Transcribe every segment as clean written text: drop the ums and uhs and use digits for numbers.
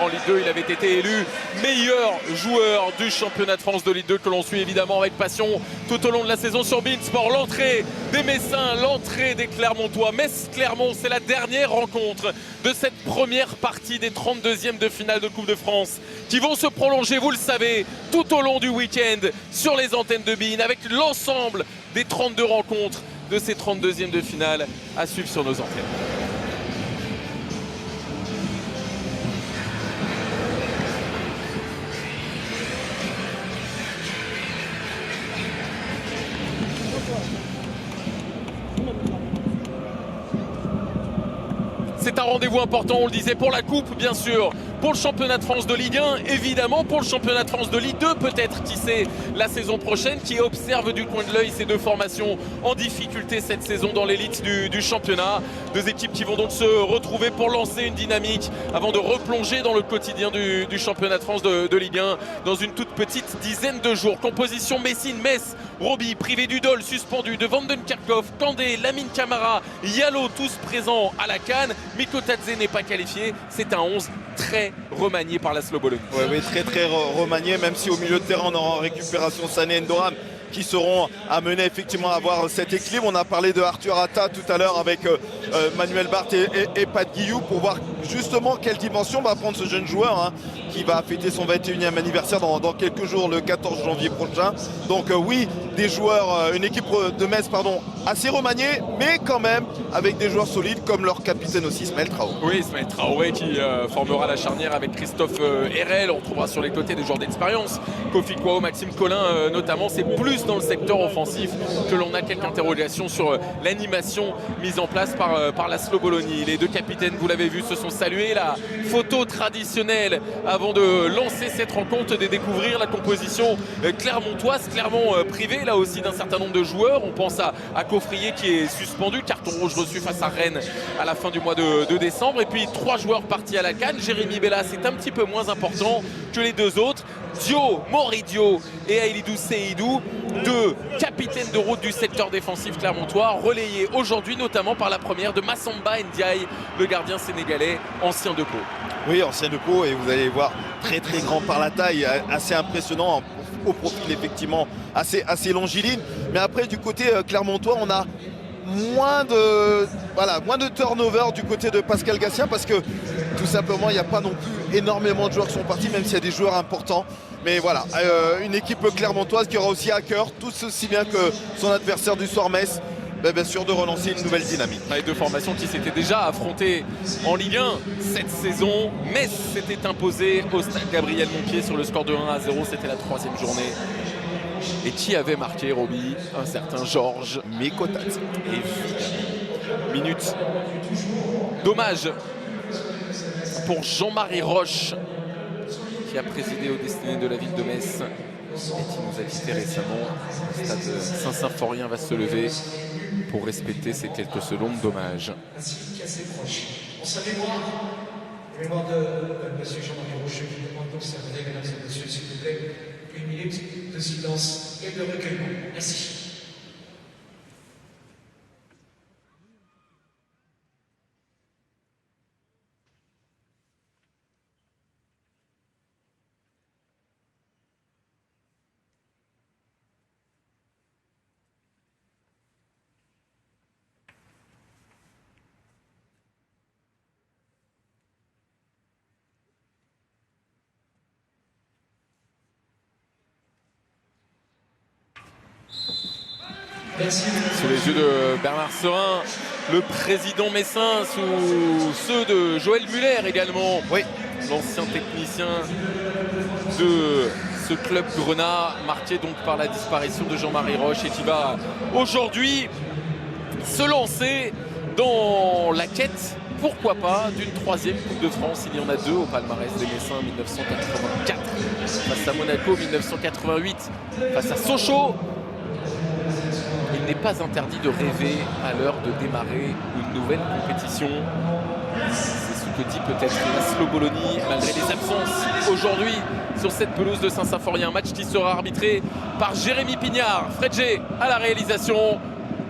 en Ligue 2. Il avait été élu meilleur joueur du championnat de France de Ligue 2 que l'on suit évidemment avec passion tout au long de la saison sur beIN Sport. L'entrée des Messins, l'entrée des Clermontois. Metz-Clermont, c'est la dernière rencontre de cette première partie des 32e de finale de Coupe de France qui vont se prolonger, vous le savez, tout au long du week-end sur les antennes de beIN avec l'ensemble des 32 rencontres de ces 32e de finale à suivre sur nos antennes. C'est un rendez-vous important, on le disait, pour la Coupe, bien sûr, pour le championnat de France de Ligue 1, évidemment, pour le championnat de France de Ligue 2, peut-être, qui sait, la saison prochaine, qui observe du coin de l'œil ces deux formations en difficulté cette saison dans l'élite du championnat. Deux équipes qui vont donc se retrouver pour lancer une dynamique avant de replonger dans le quotidien du championnat de France de Ligue 1 dans une toute petite dizaine de jours. Composition Messine, Metz, Roby, privé d'Udol, suspendu, de Vandenkerkhoff, Kandé, Lamine Camara, Yalo, tous présents à la CAN. Mikotadze n'est pas qualifié, c'est un 11 très remanié par la Bologna. Oui, très remanié, même si au milieu de terrain on aura en récupération Sané et Ndoram qui seront amenés effectivement à avoir cet équilibre. On a parlé de Arthur Atta tout à l'heure avec Manuel Barthes et Pat Guillou pour voir justement quelle dimension va prendre ce jeune joueur qui va fêter son 21e anniversaire dans quelques jours, le 14 janvier prochain. Donc oui, des joueurs, une équipe de Metz assez remaniée, mais quand même avec des joueurs solides comme leur capitaine aussi, Ismaël Traoré. Oui, Ismaël Traoré qui formera la charnière avec Christophe Herrel. On retrouvera sur les côtés des joueurs d'expérience, Kofi Kwao, Maxime Collin notamment. C'est plus dans le secteur offensif que l'on a quelques interrogations sur l'animation mise en place par la Bologna. Les deux capitaines, vous l'avez vu, se sont salués. La photo traditionnelle avant de lancer cette rencontre, de découvrir la composition clermontoise. Clermont privé là aussi d'un certain nombre de joueurs. On pense à Coffrier qui est suspendu, carton rouge reçu face à Rennes à la fin du mois de décembre. Et puis 3 joueurs partis à la CAN. Jérémy Bella, c'est un petit peu moins important que les deux autres. Dio, Moridio et Aïlidou Seydou, deux capitaines de route du secteur défensif clermontois, relayés aujourd'hui notamment par la première de Massamba Ndiaye, le gardien sénégalais, ancien de Pau. Oui, ancien de Pau, et vous allez voir très grand par la taille, assez impressionnant, au profil effectivement assez longiligne. Mais après du côté clermontois, on a moins de turnover du côté de Pascal Gatien parce que tout simplement il n'y a pas non plus énormément de joueurs qui sont partis, même s'il y a des joueurs importants. Mais voilà, une équipe clermontoise qui aura aussi à cœur, tout aussi bien que son adversaire du soir Metz, bien sûr de relancer une nouvelle dynamique. Les deux formations qui s'étaient déjà affrontées en Ligue 1 cette saison. Metz s'était imposé au stade Gabriel Montpied sur le score de 1-0, c'était la 3e journée. Et qui avait marqué, Roby? Un certain Georges Mikotadze. Minute. Dommage pour Jean-Marie Roche, qui a présidé aux destinées de la ville de Metz et qui nous a quittés récemment. Le stade Saint-Symphorien va se lever pour respecter ces quelques secondes d'hommage. Ainsi qu'à ses proches. En sa mémoire, de M. Jean-Marie Roche qui demande d'observer, mesdames et messieurs, s'il vous plaît, une minute de silence et de recueillement. Merci. Sous les yeux de Bernard Serin, le président messin, sous ceux de Joël Muller également, oui, l'ancien technicien de ce club grenat, marqué donc par la disparition de Jean-Marie Roche et qui va aujourd'hui se lancer dans la quête, pourquoi pas, d'une 3e Coupe de France. Il y en a 2 au palmarès des Messins, 1984 face à Monaco, 1988 face à Sochaux. Il n'est pas interdit de rêver à l'heure de démarrer une nouvelle compétition. C'est ce que dit peut-être la Bologna malgré les absences aujourd'hui sur cette pelouse de Saint-Symphorien. Un match qui sera arbitré par Jérémy Pignard. Fredjé à la réalisation.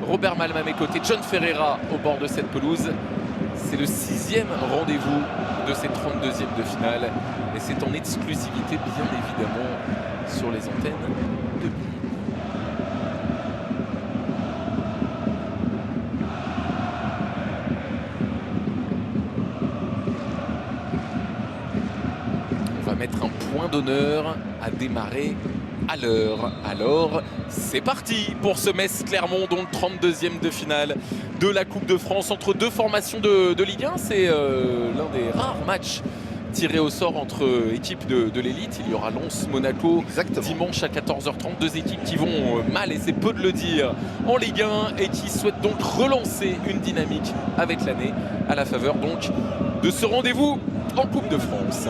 Robert Malm à mes côtés, John Ferreira au bord de cette pelouse. C'est le 6e rendez-vous de ces 32e de finale. Et c'est en exclusivité, bien évidemment, sur les antennes de Bein. On va mettre un point d'honneur à démarrer à l'heure. Alors, c'est parti pour ce Metz-Clermont, donc 32e de finale de la Coupe de France entre deux formations de Ligue 1. C'est l'un des rares matchs tirés au sort entre équipes de l'élite. Il y aura Lens-Monaco dimanche à 14h30. Deux équipes qui vont mal, et c'est peu de le dire, en Ligue 1 et qui souhaitent donc relancer une dynamique avec l'année à la faveur donc de ce rendez-vous en Coupe de France.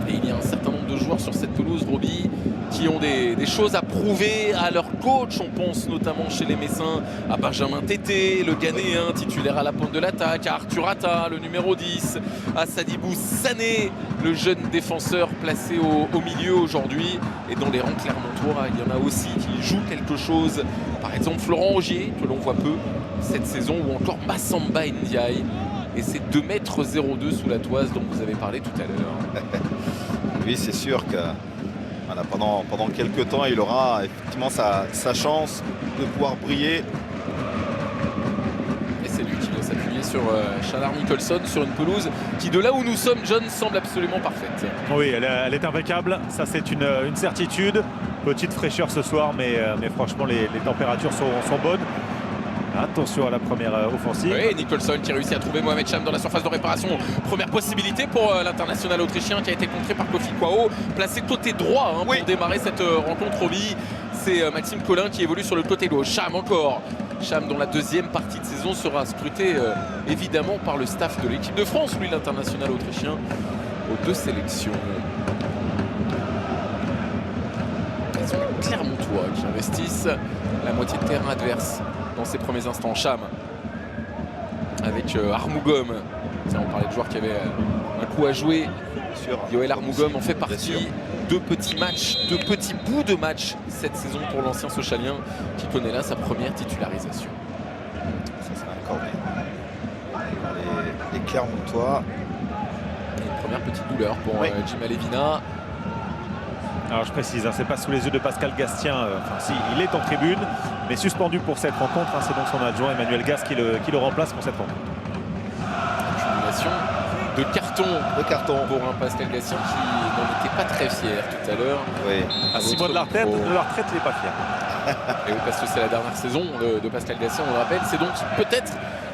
Il y a un certain nombre de joueurs sur cette pelouse, Roby, qui ont des choses à prouver à leur coach. On pense notamment chez les Messins à Benjamin Tété, le Ghanéen titulaire à la pointe de l'attaque, à Arthur Atta, le numéro 10, à Sadibou Sané, le jeune défenseur placé au milieu aujourd'hui. Et dans les rangs clermontois, il y en a aussi qui jouent quelque chose. Par exemple, Florent Ogier, que l'on voit peu cette saison, ou encore Massamba Ndiaye. Et c'est 2,02 m sous la toise dont vous avez parlé tout à l'heure. Oui, c'est sûr que voilà, pendant quelques temps, il aura effectivement sa chance de pouvoir briller. Et c'est lui qui doit s'appuyer sur Chalard Nicholson sur une pelouse qui, de là où nous sommes, John, semble absolument parfaite. Oui, elle est impeccable, ça c'est une certitude. Petite fraîcheur ce soir, mais franchement les températures sont bonnes. Attention à la première offensive. Oui, Nicholson qui réussit à trouver Mohamed Cham dans la surface de réparation. Première possibilité pour l'international autrichien qui a été contré par Kofi Kwao. Placé côté droit pour démarrer cette rencontre. Roby, c'est Maxime Collin qui évolue sur le côté gauche. Cham encore. Cham dont la deuxième partie de saison sera scrutée évidemment par le staff de l'équipe de France, lui l'international autrichien, aux deux sélections. Ce sont les Clermontois qui investissent la moitié de terrain adverse dans ses premiers instants. Cham avec Armougom. On parlait de joueurs qui avaient un coup à jouer. Yoel Armougom en fait partie. Deux petits matchs, deux petits bouts de match cette saison pour l'ancien Sochalien qui connaît là sa première titularisation. Ça sera encore les Clermontois. Et une première petite douleur pour Jim Alevina. Alors je précise, c'est pas sous les yeux de Pascal Gastien, si, il est en tribune, mais suspendu pour cette rencontre. C'est donc son adjoint Emmanuel Gas qui le remplace pour cette rencontre. Accumulation de carton pour un Pascal Gastien qui n'en était pas très fier tout à l'heure. Oui. À 6 mois de la retraite, il n'est pas fier. Et oui, parce que c'est la dernière saison de Pascal Gastien, on le rappelle. C'est donc peut-être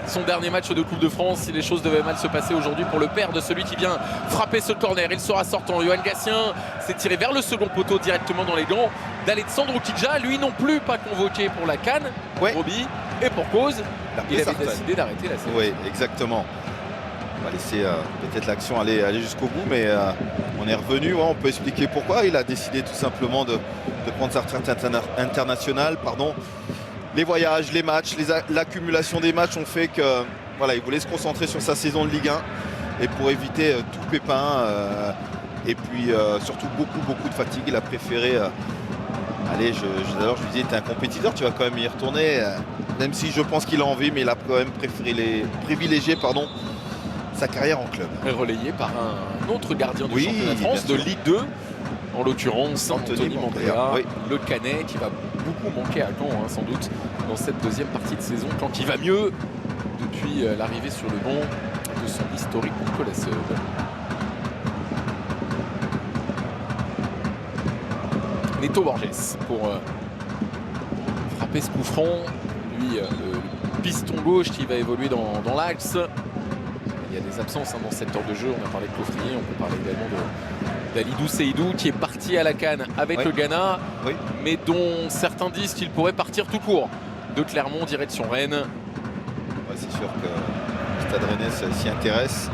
son dernier match de Coupe de France si les choses devaient mal se passer aujourd'hui pour le père de celui qui vient frapper ce corner. Il sera sortant. Johan Gatien s'est tiré vers le second poteau directement dans les gants d'Alessandro Kidja, lui non plus pas convoqué pour la CAN. Roby, et pour cause, il avait décidé d'arrêter la série. Oui, exactement. On va laisser peut-être l'action aller jusqu'au bout, mais on est revenu. On peut expliquer pourquoi. Il a décidé tout simplement de prendre sa retraite internationale. Les voyages, les matchs, l'accumulation des matchs ont fait que il voulait se concentrer sur sa saison de Ligue 1 et pour éviter tout pépin et puis surtout beaucoup de fatigue. Il a préféré allez, alors je lui disais, t'es un compétiteur, tu vas quand même y retourner, même si je pense qu'il a envie, mais il a quand même préféré privilégier sa carrière en club. Relayé par un autre gardien du championnat de France de Ligue 2, en l'occurrence Anthony Mandrea, le Canet qui va beaucoup manquer à Caen sans doute dans cette deuxième partie de saison, quand il va mieux depuis l'arrivée sur le banc de son historique Nicolas Seul. Neto Borges pour frapper ce coup franc, lui le piston gauche qui va évoluer dans l'axe. Il y a des absences dans cette heure de jeu. On a parlé de Coffrier, on peut parler également d'Alidou Seydou qui est parti à la CAN avec le Ghana, mais dont certains disent qu'il pourrait partir tout court de Clermont direction Rennes. C'est sûr que le Stade Rennais s'y intéresse.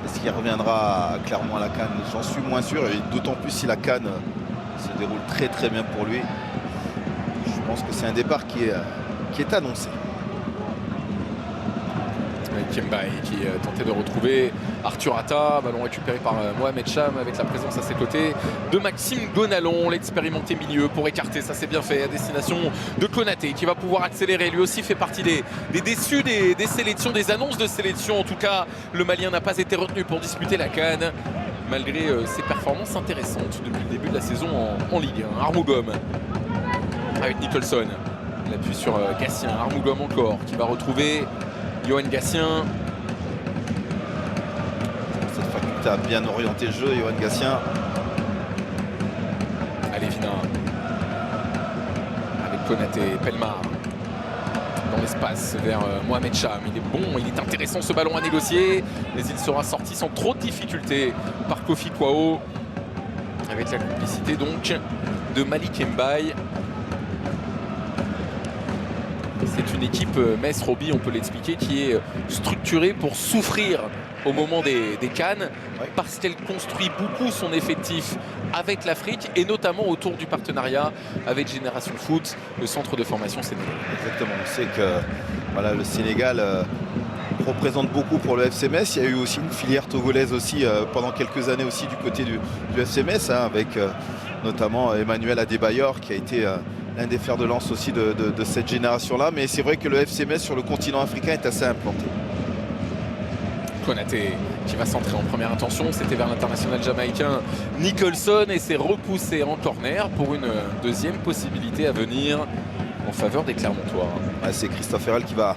Est-ce qu'il reviendra clairement à la CAN? J'en suis moins sûr, et d'autant plus si la CAN se déroule très bien pour lui. Je pense que c'est un départ qui est annoncé. Malik Mbaye qui tentait de retrouver Arthur Atta. Ballon récupéré par Mohamed Cham avec la présence à ses côtés de Maxime Gonalon, l'expérimenté milieu pour écarter. Ça c'est bien fait à destination de Konaté qui va pouvoir accélérer. Lui aussi fait partie des déçus des sélections, des annonces de sélection. En tout cas, le Malien n'a pas été retenu pour disputer la CAN malgré ses performances intéressantes depuis le début de la saison en Ligue 1. Armougom avec Nicholson. Il appuie sur Gatien. Armougom encore qui va retrouver Yoann Gatien. Cette faculté à bien orienter le jeu, Yoann Gatien. Alevina avec Konaté, Pellemard dans l'espace vers Mohamed Cham. Il est bon, il est intéressant ce ballon à négocier, mais il sera sorti sans trop de difficulté par Kofi Kouao avec la complicité donc de Malik Mbaye. C'est une équipe, Metz Roby, on peut l'expliquer, qui est structurée pour souffrir au moment des CAN, parce qu'elle construit beaucoup son effectif avec l'Afrique et notamment autour du partenariat avec Génération Foot, le centre de formation sénégalais. Exactement, on sait que voilà, le Sénégal représente beaucoup pour le FC Metz. Il y a eu aussi une filière togolaise aussi pendant quelques années aussi du côté du FC Metz, hein, avec notamment Emmanuel Adebayor qui a été l'un des fers de lance aussi de cette génération-là. Mais c'est vrai que le FC Metz sur le continent africain est assez implanté. Konaté qui va centrer en première intention, c'était vers l'international jamaïcain Nicholson et c'est repoussé en corner pour une deuxième possibilité à venir en faveur des Clermontois. Ouais, c'est Christophe Herrel qui va...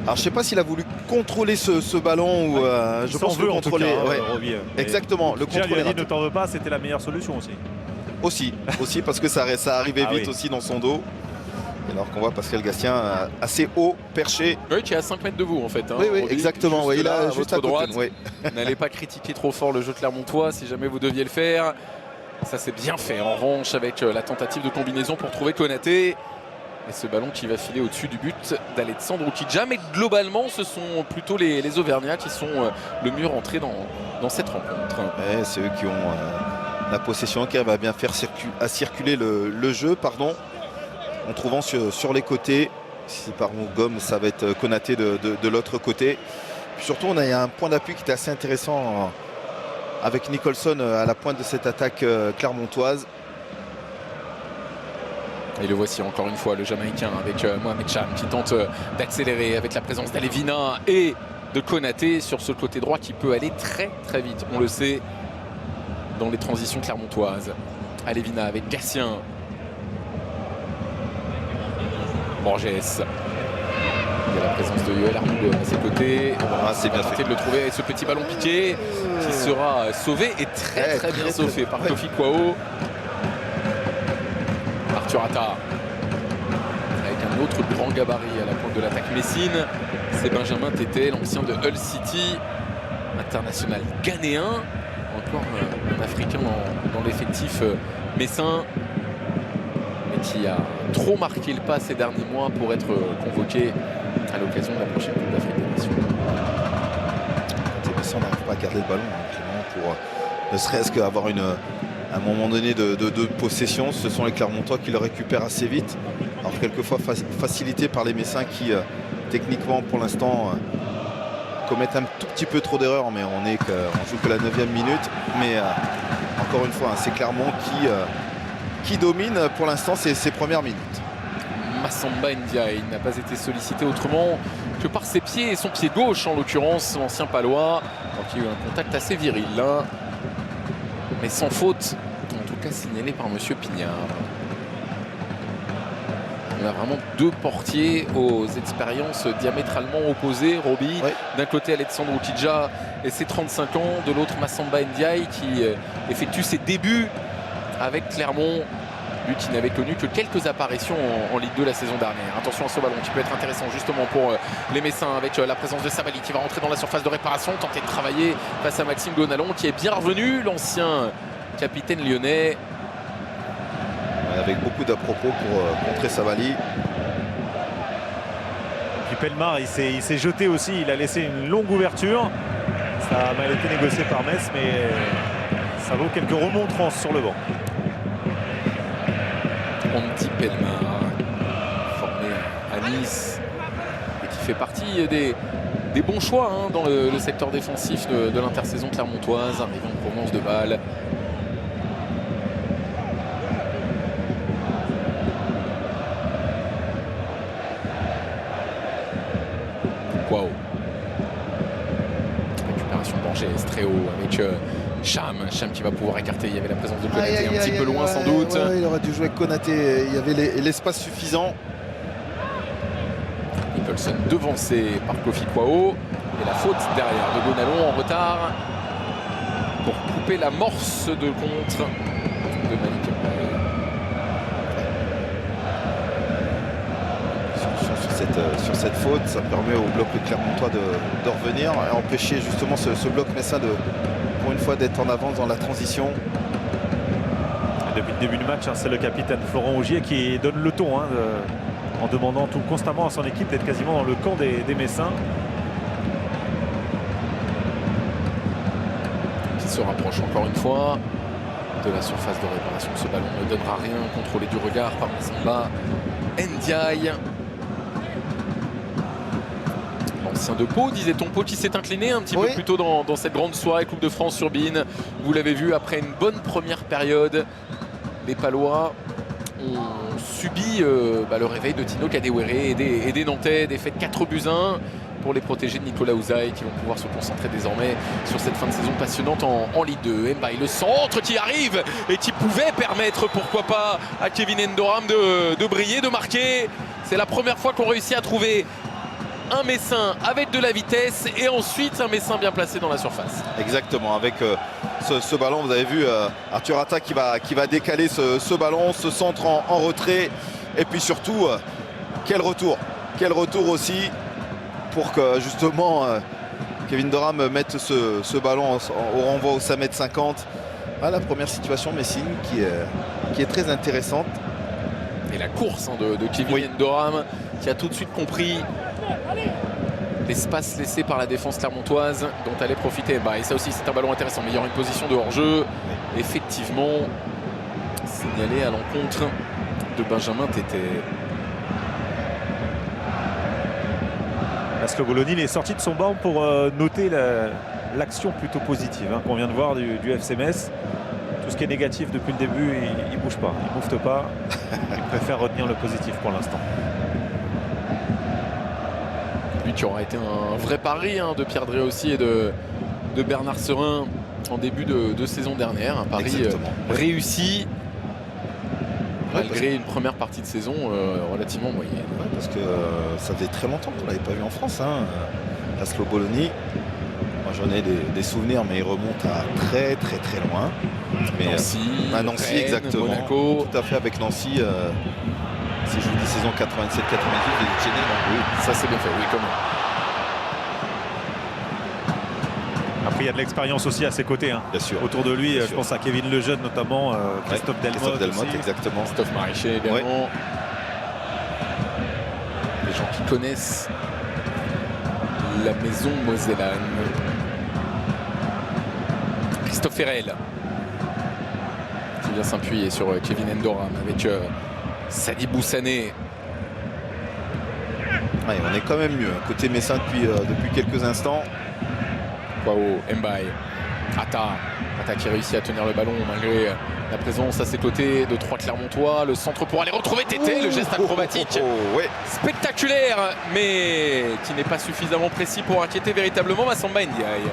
Alors je ne sais pas s'il a voulu contrôler ce ballon ou je pense le contrôler. Exactement, le contrôler. Il a dit ne t'en veux pas, c'était la meilleure solution aussi. Aussi parce que ça arrivait vite aussi dans son dos. Alors qu'on voit Pascal Gatien assez haut, perché. Oui, qui est à 5 mètres de vous en fait. Hein, oui, Roby, exactement. Juste il a juste à droite. Oui. N'allez pas critiquer trop fort le jeu clermontois si jamais vous deviez le faire. Ça c'est bien fait en revanche avec la tentative de combinaison pour trouver Konaté. Et ce ballon qui va filer au-dessus du but d'Alexandre Oukidja. Mais globalement, ce sont plutôt les Auvergnats qui sont le mieux rentrés dans cette rencontre. Ouais, c'est eux qui ont la possession, qui va bien faire circuler le jeu. En trouvant sur les côtés, si c'est par Gomme, ça va être Konaté de l'autre côté. Puis surtout, on a un point d'appui qui était assez intéressant avec Nicholson à la pointe de cette attaque clermontoise. Et le voici encore une fois, le Jamaïcain avec Mohamed Cham qui tente d'accélérer avec la présence d'Alevina et de Konaté sur ce côté droit qui peut aller très très vite. On le sait dans les transitions clermontoises. Alevina avec Gatien. Borges. Il y a la présence de Yoel Armougom à ses côtés. C'est bien fait de le trouver avec ce petit ballon piqué qui sera sauvé et très bien sauvé par Kofi Kouao. Arthur Atta avec un autre grand gabarit à la pointe de l'attaque messine. C'est Benjamin Tété, l'ancien de Hull City, international ghanéen. Encore un Africain dans l'effectif messin, mais qui a trop marqué le pas ces derniers mois pour être convoqué à l'occasion de la prochaine Coupe d'Afrique des Nations. On n'arrive pas à garder le ballon pour ne serait-ce qu'avoir un moment donné de possession. Ce sont les Clermontois qui le récupèrent assez vite. Alors quelquefois facilité par les Messins qui techniquement pour l'instant commettent un tout petit peu trop d'erreurs, mais on joue que la 9e minute. Mais encore une fois, c'est Clermont qui domine pour l'instant ses premières minutes. Massamba Ndiaye n'a pas été sollicité autrement que par ses pieds et son pied gauche en l'occurrence, l'ancien palois. Donc il y a eu un contact assez viril là, mais sans faute, en tout cas signalé par monsieur Pignard. Il y a vraiment deux portiers aux expériences diamétralement opposées. Roby, d'un côté Alexandre Oukidja et ses 35 ans, de l'autre Massamba Ndiaye qui effectue ses débuts avec Clermont. Lui qui n'avait connu que quelques apparitions en Ligue 2 la saison dernière. Attention à ce ballon qui peut être intéressant justement pour les Messins avec la présence de Sabali qui va rentrer dans la surface de réparation, tenter de travailler face à Maxime Gonalon qui est bien revenu, l'ancien capitaine lyonnais. Avec beaucoup d'à-propos pour contrer Sabali. Et puis Pellemard, il s'est jeté aussi, il a laissé une longue ouverture. Ça a mal été négocié par Metz, mais ça vaut quelques remontrances sur le banc. Andy Pellemard, formé à Nice et qui fait partie des des bons choix hein, dans le secteur défensif de l'intersaison clermontoise, arrivé en provenance de Bâle. Wow. Récupération de Borges, très haut avec Cham qui va pouvoir écarter. Il y avait la présence de Konaté un petit peu loin sans doute. Ouais, il aurait dû jouer avec Konaté, il y avait l'espace suffisant. Nicholson devancé par Kofi Kwao. Et la faute derrière de Gonalon en retard pour couper l'amorce de contre de Malik Mbaye. Sur cette faute, ça permet au bloc clermontois de revenir et empêcher justement ce bloc messin pour une fois d'être en avance dans la transition. Depuis le début du match, c'est le capitaine Florent Augier qui donne le ton en demandant constamment à son équipe d'être quasiment dans le camp des Messins. Qui se rapproche encore une fois de la surface de réparation. Ce ballon ne donnera rien, contrôlé du regard par Samba Ndiaye. L'ancien de Pau, disait-on, Pau qui s'est incliné un petit peu plus tôt dans cette grande soirée Coupe de France sur Bein. Vous l'avez vu, après une bonne première période, les Palois ont subi le réveil de Tino Kadewere et des Nantais, défaite 4-1 pour les protégés de Nicolas Ouzaï qui vont pouvoir se concentrer désormais sur cette fin de saison passionnante en Ligue 2. Mbaye, le centre qui arrive et qui pouvait permettre, pourquoi pas, à Kevin Endoram de briller, de marquer. C'est la première fois qu'on réussit à trouver un Messin avec de la vitesse et ensuite un Messin bien placé dans la surface. Exactement, avec ce ballon, vous avez vu Arthur Atta qui va décaler ce ballon, ce centre en retrait, et puis surtout quel retour aussi pour que justement Kevin Doram mette ce ballon au renvoi au 5,50 m. La première situation Messine qui est très intéressante. Et la course de Kevin Endoram qui a tout de suite compris l'espace laissé par la défense clermontoise dont allait profiter. Et ça aussi c'est un ballon intéressant, mais il y aura une position de hors-jeu. Effectivement, signalé à l'encontre de Benjamin Tété. Laszlo Goloni est sorti de son banc pour noter l'action plutôt positive qu'on vient de voir du FC Metz. Tout ce qui est négatif depuis le début, il ne bouge pas, il ne moufte pas. Il préfère retenir le positif pour l'instant. Lui qui aura été un vrai pari de Pierre Drey aussi et de Bernard Serin en début de saison dernière. Un pari réussi malgré une première partie de saison relativement moyenne. Ouais, parce que ça faisait très longtemps qu'on ne l'avait pas vu en France. Laszlo Goloni, moi j'en ai des souvenirs, mais il remonte à très loin. Mais Nancy, Nancy Rennes, exactement. Monaco. Tout à fait, avec Nancy. Si je vous dis saison 87-88, oui, ça c'est bien fait, oui, quand même. Après, il y a de l'expérience aussi à ses côtés. Bien sûr. Autour de lui, je pense à Kevin Lejeune notamment, Christophe Delmotte, exactement. Christophe Marichet également. Les gens qui connaissent la maison mosellane. Christophe Ferrel qui vient s'appuyer sur Kevin Endoram avec Sadi Boussané. On est quand même mieux côté Messin depuis quelques instants. Kwao, Mbaye, Atta qui réussit à tenir le ballon malgré la présence à ses côtés de trois Clermontois. Le centre pour aller retrouver Tété, le geste acrobatique spectaculaire, mais qui n'est pas suffisamment précis pour inquiéter véritablement Massamba Ndiaye.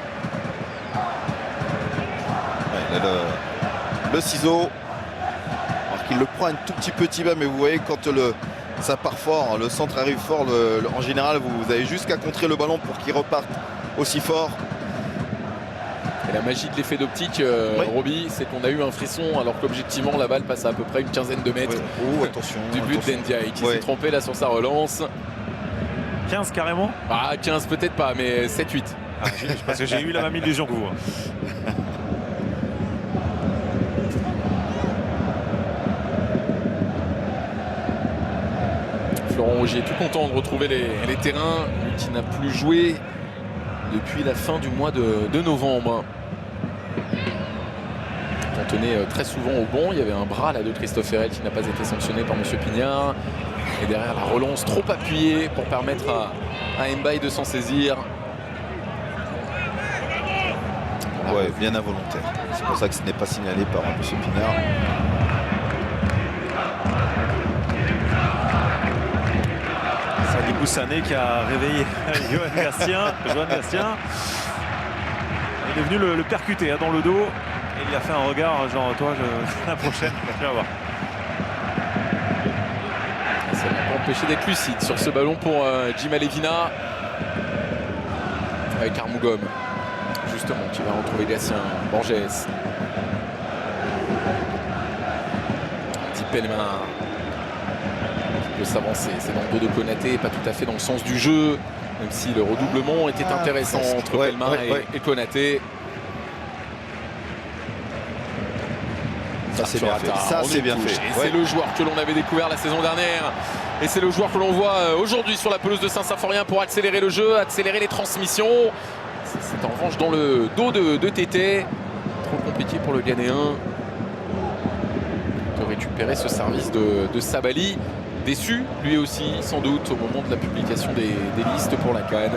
Le ciseau, alors qu'il le prend un tout petit bas, mais vous voyez quand ça part fort, le centre arrive fort, en général vous avez juste qu'à contrer le ballon pour qu'il reparte aussi fort. Et la magie de l'effet d'optique, Roby, c'est qu'on a eu un frisson alors qu'objectivement la balle passe à peu près une quinzaine de mètres attention, du but d'Ndiaye qui s'est trompé là sur sa relance. 15 carrément? 15 peut-être pas, mais 7-8. Parce que j'ai eu la même illusion que vous. Florent Augier est tout content de retrouver les terrains, lui qui n'a plus joué depuis la fin du mois de novembre. On tenait très souvent au banc, il y avait un bras là de Christophe Ferrel qui n'a pas été sanctionné par M. Pignard. Et derrière la relance trop appuyée pour permettre à Mbaye de s'en saisir. Ouais, bien involontaire. C'est pour ça que ce n'est pas signalé par M. Pinard. Salibou Sané qui a réveillé Johan Gastien. Il est venu le percuter dans le dos et il a fait un regard genre toi la prochaine, tu vas voir. Ça n'a pas empêché d'être lucide sur ce ballon pour Jim Alevina avec Armougom justement qui va retrouver Gatien. Borges, petit Pellemin qui peut s'avancer, c'est dans le dos de Konaté, pas tout à fait dans le sens du jeu, même si le redoublement était intéressant entre Pellemin et Konaté. Ça c'est bien fait. Ça c'est bien fait. Et c'est le joueur que l'on avait découvert la saison dernière. Et c'est le joueur que l'on voit aujourd'hui sur la pelouse de Saint-Symphorien pour accélérer le jeu, accélérer les transmissions. C'est en revanche dans le dos de Tété. Trop compliqué pour le Ghanéen de récupérer ce service de Sabali. Déçu, lui aussi, sans doute, au moment de la publication des listes pour la CAN.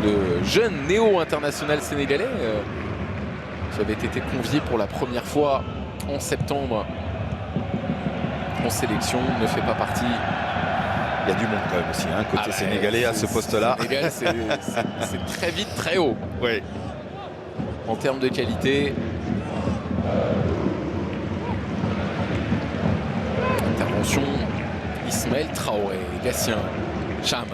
Le jeune néo-international sénégalais qui avait été convié pour la première fois en septembre en sélection ne fait pas partie. Il y a du monde quand même aussi, côté sénégalais à ce poste-là. Sénégal, c'est très vite, très haut. Oui. En termes de qualité. Intervention, Ismaël Traoré, Gatien, Cham.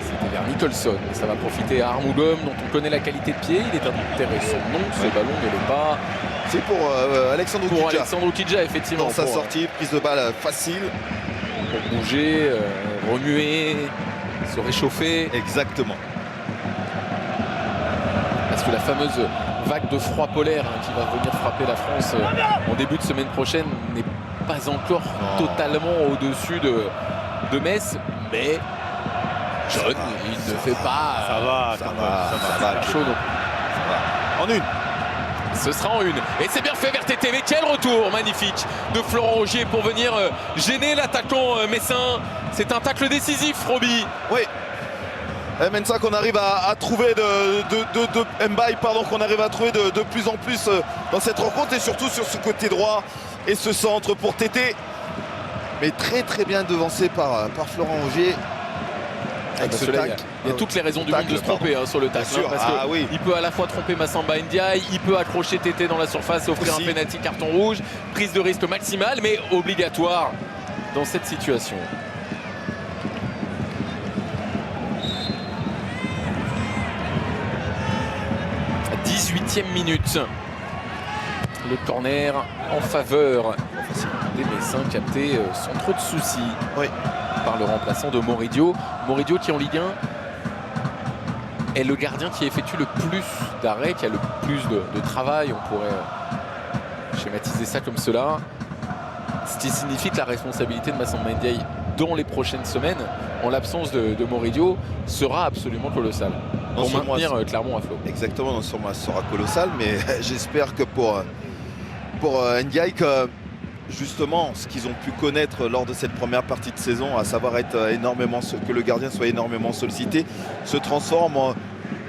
C'était vers Nicholson. Ça va profiter à Armougom, dont on connaît la qualité de pied. Il est intéressant. Non, ce ballon ne l'est pas. C'est pour Alexandre Kidja. Pour Alexandre Kidja, effectivement. Dans sa sortie, prise de balle facile. Pour bouger, remuer, se réchauffer. Exactement. Parce que la fameuse vague de froid polaire qui va venir frapper la France en début de semaine prochaine n'est pas encore totalement au-dessus de Metz. Mais John, il ne fait pas... Ça va. Chaud, donc. En une. Ce sera en une. Et c'est bien fait vers Tété. Mais quel retour magnifique de Florent Ogier pour venir gêner l'attaquant messin. C'est un tacle décisif, Roby. Oui. Mensa qu'on arrive à trouver Mbaye, qu'on arrive à trouver de plus en plus dans cette rencontre et surtout sur ce côté droit et ce centre pour Tété. Mais très très bien devancé par Florent Ogier. Avec ce tacle. Il y a toutes les raisons du monde de se tromper sur le tacle. Parce qu'il peut à la fois tromper Massamba Ndiaye, il peut accrocher Tété dans la surface et offrir un penalty carton rouge. Prise de risque maximale, mais obligatoire dans cette situation. À 18e minute. Le corner en faveur des Messins capté sans trop de soucis. Oui. Par le remplaçant de Moridio. Moridio qui en Ligue 1 est le gardien qui effectue le plus d'arrêts, qui a le plus de travail. On pourrait schématiser ça comme cela. Ce qui signifie que la responsabilité de Massamba Ndiaye dans les prochaines semaines, en l'absence de Moridio, sera absolument colossale. Pour maintenir Clermont à flot. Exactement, non seulement sera colossal, mais j'espère que pour Ndiaye, que justement ce qu'ils ont pu connaître lors de cette première partie de saison, à savoir que le gardien soit énormément sollicité, se transforme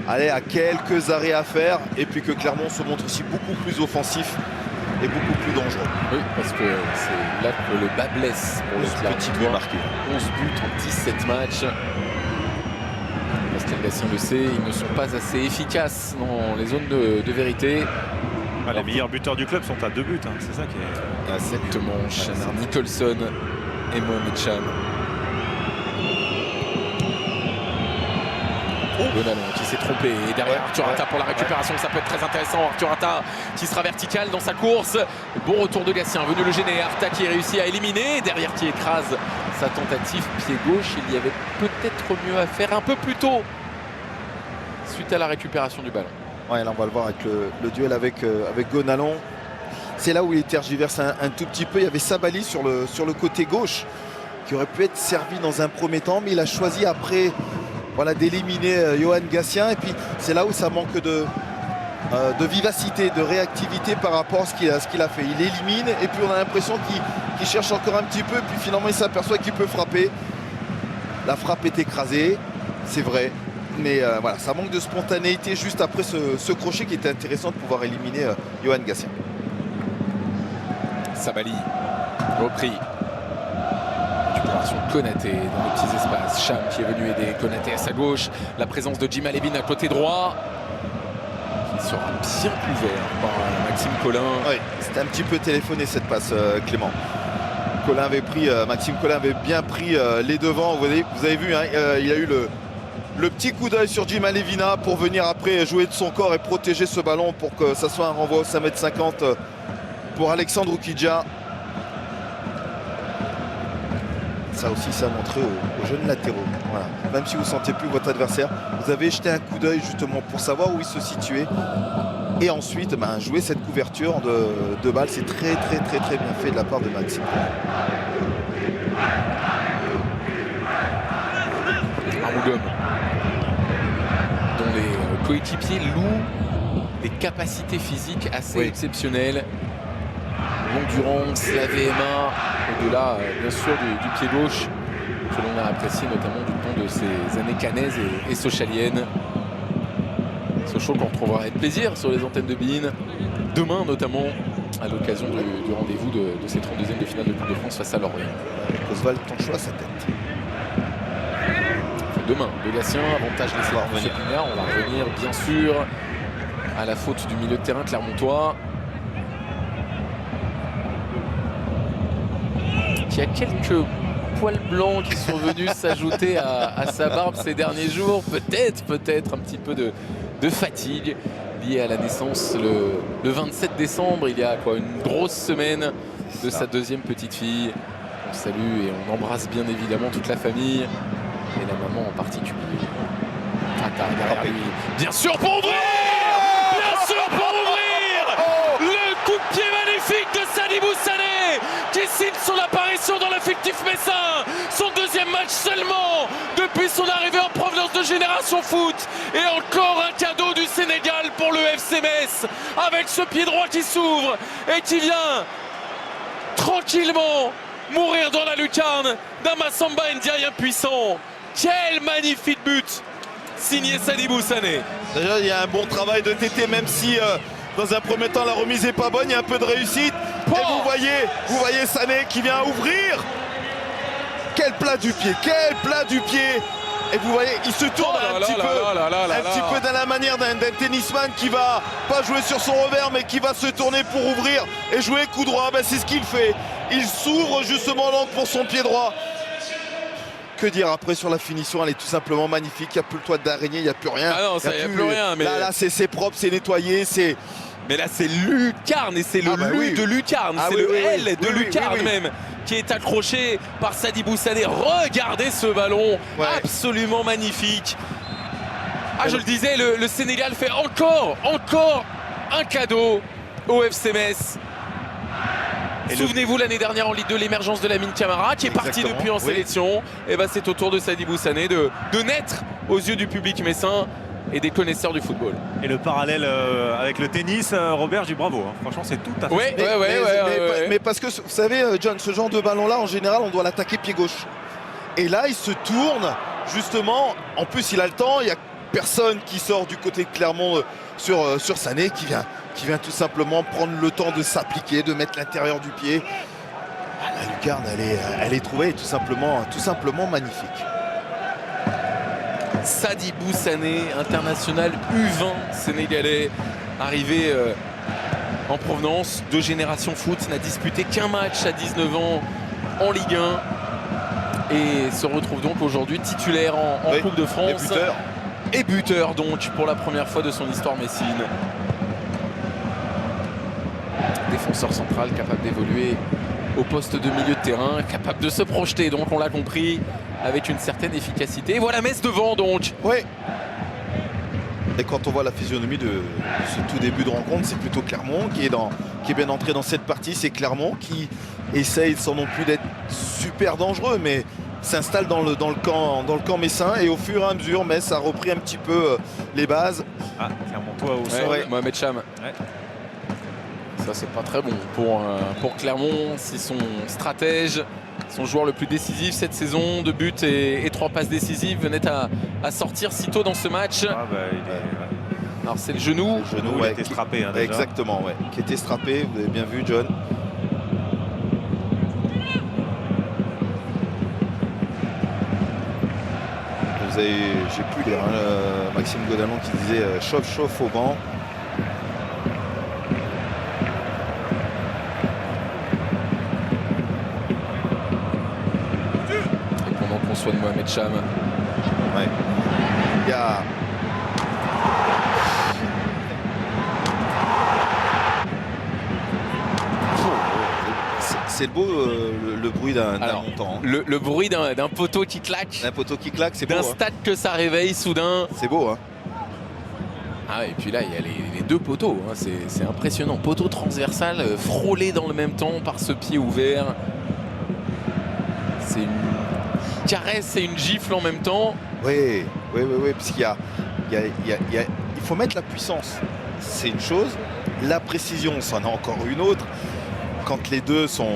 à quelques arrêts à faire et puis que Clermont se montre aussi beaucoup plus offensif et beaucoup plus dangereux. Oui, parce que c'est là que le bas blesse pour le Clermont. Petit but marqué. 11 buts en 17 matchs. Pascal Gatien le sait, ils ne sont pas assez efficaces dans les zones de vérité. Les meilleurs buteurs du club sont à 2 buts, c'est ça qui est... Exactement, Chanard Nicholson et Mohamed Cham. Gonalon qui s'est trompé et derrière Arthur Atta pour la récupération, ça peut être très intéressant. Arthur Atta qui sera vertical dans sa course. Bon retour de Gatien, venu le gêner. Arta qui réussit à éliminer, derrière qui écrase sa tentative pied gauche. Il y avait peut-être mieux à faire un peu plus tôt suite à la récupération du ballon. Ouais, là on va le voir avec le duel avec Gonalon. C'est là où il tergiverse un tout petit peu. Il y avait Sabali sur le côté gauche qui aurait pu être servi dans un premier temps, mais il a choisi après d'éliminer Johan Gatien. Et puis c'est là où ça manque de vivacité, de réactivité par rapport à ce qu'il a fait. Il élimine et puis on a l'impression qu'il cherche encore un petit peu. Puis finalement il s'aperçoit qu'il peut frapper. La frappe est écrasée, c'est vrai. Mais voilà, ça manque de spontanéité juste après ce crochet qui était intéressant de pouvoir éliminer Yohan Gassien. Sabali, repris. Récupération Konaté dans les petits espaces. Cham qui est venu aider Konaté à sa gauche. La présence de Jim Alevin à côté droit. Qui sera bien couvert par Maxime Collin. Oui, c'était un petit peu téléphoné cette passe, Clément. Maxime Collin avait bien pris les devants. Vous avez vu, hein, il a eu le petit coup d'œil sur Jim Alevina pour venir après jouer de son corps et protéger ce ballon pour que ça soit un renvoi au 5,50 m pour Alexandre Oukidja. Ça aussi, ça a montré aux jeunes latéraux. Voilà. Même si vous ne sentiez plus votre adversaire, vous avez jeté un coup d'œil justement pour savoir où il se situait. Et ensuite, jouer cette couverture de balle, c'est très bien fait de la part de Maxime. Armougom, dont les coéquipiers louent des capacités physiques assez exceptionnelles. L'endurance, la VMA, au-delà bien sûr du pied gauche, que l'on a apprécié notamment du temps de ces années canaises et sochaliennes. Sochaux qu'on retrouvera avec plaisir sur les antennes de beIN demain, notamment à l'occasion du rendez-vous de ces 32e de finale de Coupe de France face à Lorient. Oswald Tanchois, sa tête. Demain, de Gatien, avantage laissé par M. Pignard. On va revenir bien sûr à la faute du milieu de terrain clermontois, qui a quelques poils blancs qui sont venus s'ajouter à sa barbe ces derniers jours. Peut-être un petit peu de fatigue liée à la naissance le 27 décembre. Il y a une grosse semaine de sa deuxième petite fille. On salue et on embrasse bien évidemment toute la famille et la maman en particulier. Derrière lui. Bien sûr pour ouvrir! Bien sûr pour ouvrir! Le coup de pied magnifique de Sadibou Sané qui signe son apparition dans l'effectif messin. Son deuxième match seulement depuis son arrivée en provenance de Génération Foot. Et encore un cadeau du Sénégal pour le FC Metz avec ce pied droit qui s'ouvre et qui vient tranquillement mourir dans la lucarne d'un Massamba Ndiaye impuissant. Quel magnifique but signé Sadibou Sané. Déjà, il y a un bon travail de Tété, même si dans un premier temps la remise n'est pas bonne, il y a un peu de réussite. Et vous voyez Sané qui vient ouvrir. Quel plat du pied, Et vous voyez, il se tourne un petit peu dans la manière d'un tennisman qui va pas jouer sur son revers, mais qui va se tourner pour ouvrir et jouer coup droit. C'est ce qu'il fait. Il s'ouvre justement l'angle pour son pied droit. Que dire après sur la finition? Elle est tout simplement magnifique. Il n'y a plus le toit d'araignée, il n'y a plus rien. Ah non, il n'y a plus rien. Mais... Là c'est propre, c'est nettoyé, c'est... Mais là, c'est lucarne et c'est le de lucarne. C'est le L de lucarne même qui est accroché par Sadibou Sané. Regardez ce ballon absolument magnifique. Je le disais, le Sénégal fait encore un cadeau au FC Metz. Souvenez-vous l'année dernière en Ligue 2, l'émergence de Lamine Camara qui est parti depuis en sélection. Et c'est au tour de Sadibou Sané de naître aux yeux du public messin et des connaisseurs du football. Et le parallèle avec le tennis, Robert, je dis bravo. Franchement, c'est tout à fait. Mais parce que vous savez, John, ce genre de ballon-là, en général, on doit l'attaquer pied gauche. Et là, il se tourne justement. En plus, il a le temps. Il n'y a personne qui sort du côté de Clermont sur Sané qui vient tout simplement prendre le temps de s'appliquer, de mettre l'intérieur du pied. La lucarne, elle est trouvée tout simplement magnifique. Sadibou Sané, international U20 sénégalais, arrivé en provenance de Génération Foot, n'a disputé qu'un match à 19 ans en Ligue 1 et se retrouve donc aujourd'hui titulaire en Coupe de France. Et buteur donc pour la première fois de son histoire messine. Défenseur central capable d'évoluer au poste de milieu de terrain, capable de se projeter, donc on l'a compris, avec une certaine efficacité. Et voilà Metz devant donc. Et quand on voit la physionomie de ce tout début de rencontre, c'est plutôt Clermont qui est bien entré dans cette partie. C'est Clermont qui essaye sans non plus d'être super dangereux, mais s'installe dans le camp messin. Et au fur et à mesure, Metz a repris un petit peu les bases. Clermontois au sol. Mohamed Cham. Ça c'est pas très bon pour Clermont, c'est son stratège son joueur le plus décisif cette saison, 2 buts et 3 passes décisives, venait à sortir si tôt dans ce match. Ah bah, Alors c'est le genou. Le genou, il était strappé. Hein, déjà. Exactement, ouais. Qui était strappé, vous avez bien vu, John. J'ai plus lire Maxime Godalon qui disait chauffe au banc. Et pendant qu'on soigne Mohamed Cham. Ouais. Il y a c'est beau le bruit d'un montant. Hein. Le bruit d'un poteau qui claque. Un poteau qui claque, c'est beau. D'un Hein. stade que ça réveille soudain. C'est beau, hein. Ah, et puis là, il y a les 2 poteaux. Hein. C'est impressionnant. Poteau transversal frôlé dans le même temps par ce pied ouvert. C'est une caresse et une gifle en même temps. Oui, parce il faut mettre la puissance. C'est une chose. La précision, c'en est encore une autre. Quand les deux sont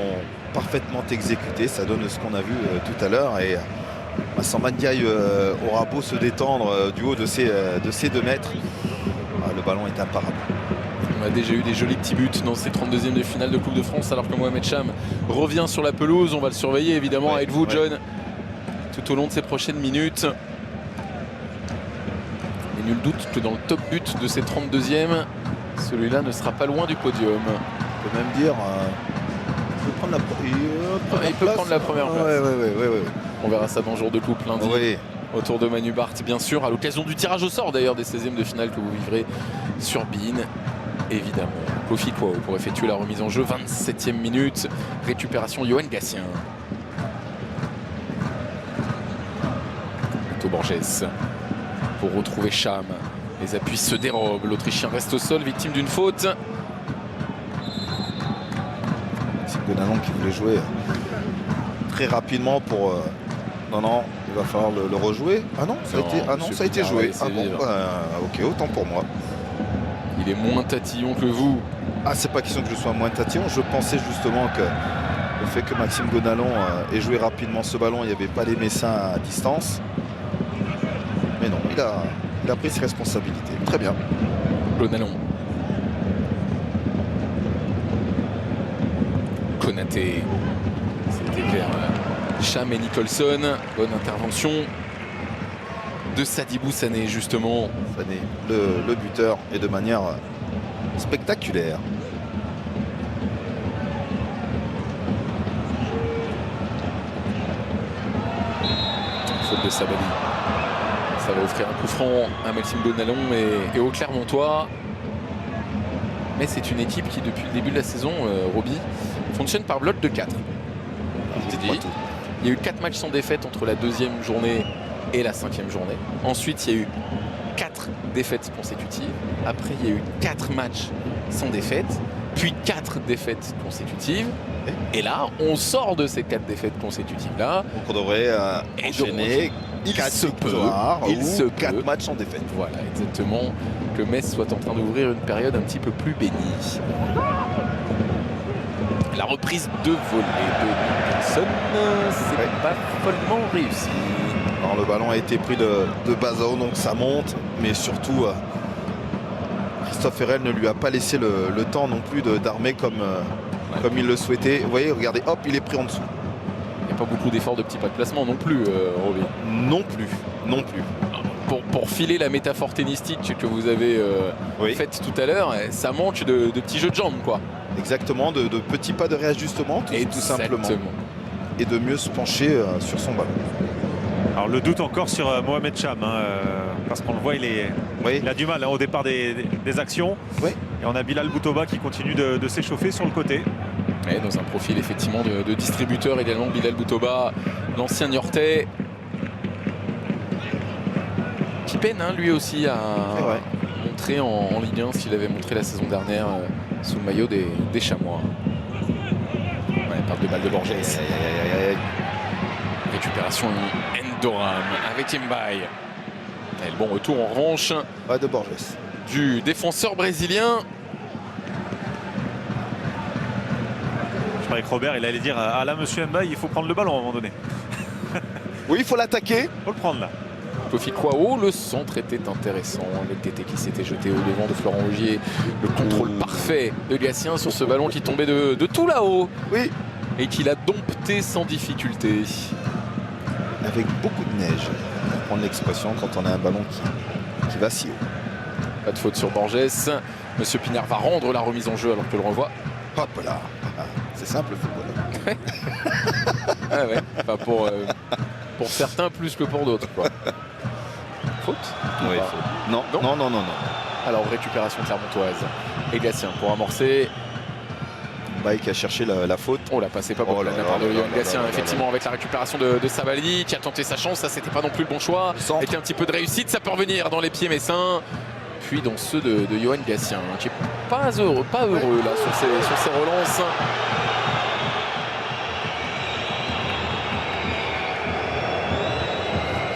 parfaitement exécutés, ça donne ce qu'on a vu tout à l'heure. Et Samba Ndiaye aura beau se détendre du haut de ses 2 mètres. Le ballon est imparable. On a déjà eu des jolis petits buts dans ces 32e de finale de Coupe de France, alors que Mohamed Cham revient sur la pelouse. On va le surveiller évidemment avec vous, John, tout au long de ces prochaines minutes. Et nul doute que dans le top but de ces 32e, celui-là ne sera pas loin du podium. On peut même dire il peut prendre la première place. Ouais. On verra ça dans Jour de Coupe lundi. Oui. Autour de Manu Barthes, bien sûr, à l'occasion du tirage au sort d'ailleurs des 16e de finale que vous vivrez sur BeIN, évidemment. Kofi Kwao pour effectuer la remise en jeu, 27e minute, récupération Yoann Gatien. Beto Borges pour retrouver Cham. Les appuis se dérobent, l'Autrichien reste au sol, victime d'une faute. C'est Godalon qui voulait jouer très rapidement pour... Non, il va falloir le rejouer. Ah non, ça a été joué. Ah bon, ok, autant pour moi. Il est moins tatillon que vous. Ah, c'est pas question que je sois moins tatillon. Je pensais justement que le fait que Maxime Godalon ait joué rapidement ce ballon, il n'y avait pas les Messins à distance. Mais non, il a pris ses responsabilités. Très bien. Godalon. Konaté. C'était vers Cham et Nicholson. Bonne intervention de Sadibou Sané, justement. Sané, le buteur, et de manière spectaculaire. Faute de Sabali. Ça va offrir un coup franc à Maxime Godalon et au Clermontois. Mais c'est une équipe qui, depuis le début de la saison, Roby, fonctionne par bloc de 4. Il y a eu 4 matchs sans défaite entre la 2e journée et la 5e journée. Ensuite, il y a eu 4 défaites consécutives. Après, il y a eu 4 matchs sans défaite, puis 4 défaites consécutives. Et là, on sort de ces 4 défaites consécutives-là. Donc on devrait enchaîner 4 victoires ou 4 matchs sans défaite. Voilà, exactement. Que Metz soit en train d'ouvrir une période un petit peu plus bénie. La reprise de volée de Nicholson, c'est pas follement réussi. Alors, le ballon a été pris de bas à haut, donc ça monte. Mais surtout, Christophe Herrel ne lui a pas laissé le temps non plus d'armer comme il le souhaitait. Vous voyez, regardez, hop, il est pris en dessous. Il n'y a pas beaucoup d'efforts de petit pas de placement non plus, Roby. Non plus. Pour filer la métaphore tennistique que vous avez faite tout à l'heure, ça manque de petits jeux de jambes, quoi. Exactement, de petits pas de réajustement, tout simplement. Et de mieux se pencher sur son ballon. Alors le doute encore sur Mohamed Cham, parce qu'on le voit, il a du mal au départ des actions. Oui. Et on a Bilal Boutoba qui continue de s'échauffer sur le côté. Et dans un profil effectivement de distributeur également, Bilal Boutoba, l'ancien Niortais. Qui peine lui aussi à montrer en Ligue 1 ce qu'il avait montré la saison dernière sous le maillot des Chamois. Part de balle de Borges. Récupération Endoram avec Mbaye. Et le bon retour en revanche de Borges du défenseur brésilien. croyais que Robert, il allait dire ah là, monsieur Mbaye, il faut prendre le ballon à un moment donné. Oui, il faut l'attaquer. Il faut le prendre là. Kofi Kwao, le centre était intéressant avec Tété qui s'était jeté au devant de Florent Ogier. Le contrôle parfait de Gatien sur ce ballon qui tombait de tout là-haut. Oui. Et qu'il a dompté sans difficulté. Avec beaucoup de neige, pour prendre l'expression, quand on a un ballon qui va si haut. Pas de faute sur Borges. Monsieur Pinard va rendre la remise en jeu alors que le renvoie. Hop là. C'est simple le football. Ah ouais. Enfin, pour certains plus que pour d'autres, quoi. Faute? Oui, Pas. faute. Non, Non. non. Alors récupération clermontoise. Et Gatien pour amorcer. Mbaye qui a cherché la faute. On l'a passé pas beaucoup Oh là de la là part de là Yohan là Gatien, là là effectivement, avec la récupération de Sabali qui a tenté sa chance. Ça, c'était pas non plus le bon choix. Centre. Avec un petit peu de réussite, ça peut revenir dans les pieds messins. Puis dans ceux de Yohan Gatien, qui est pas heureux là sur ses relances.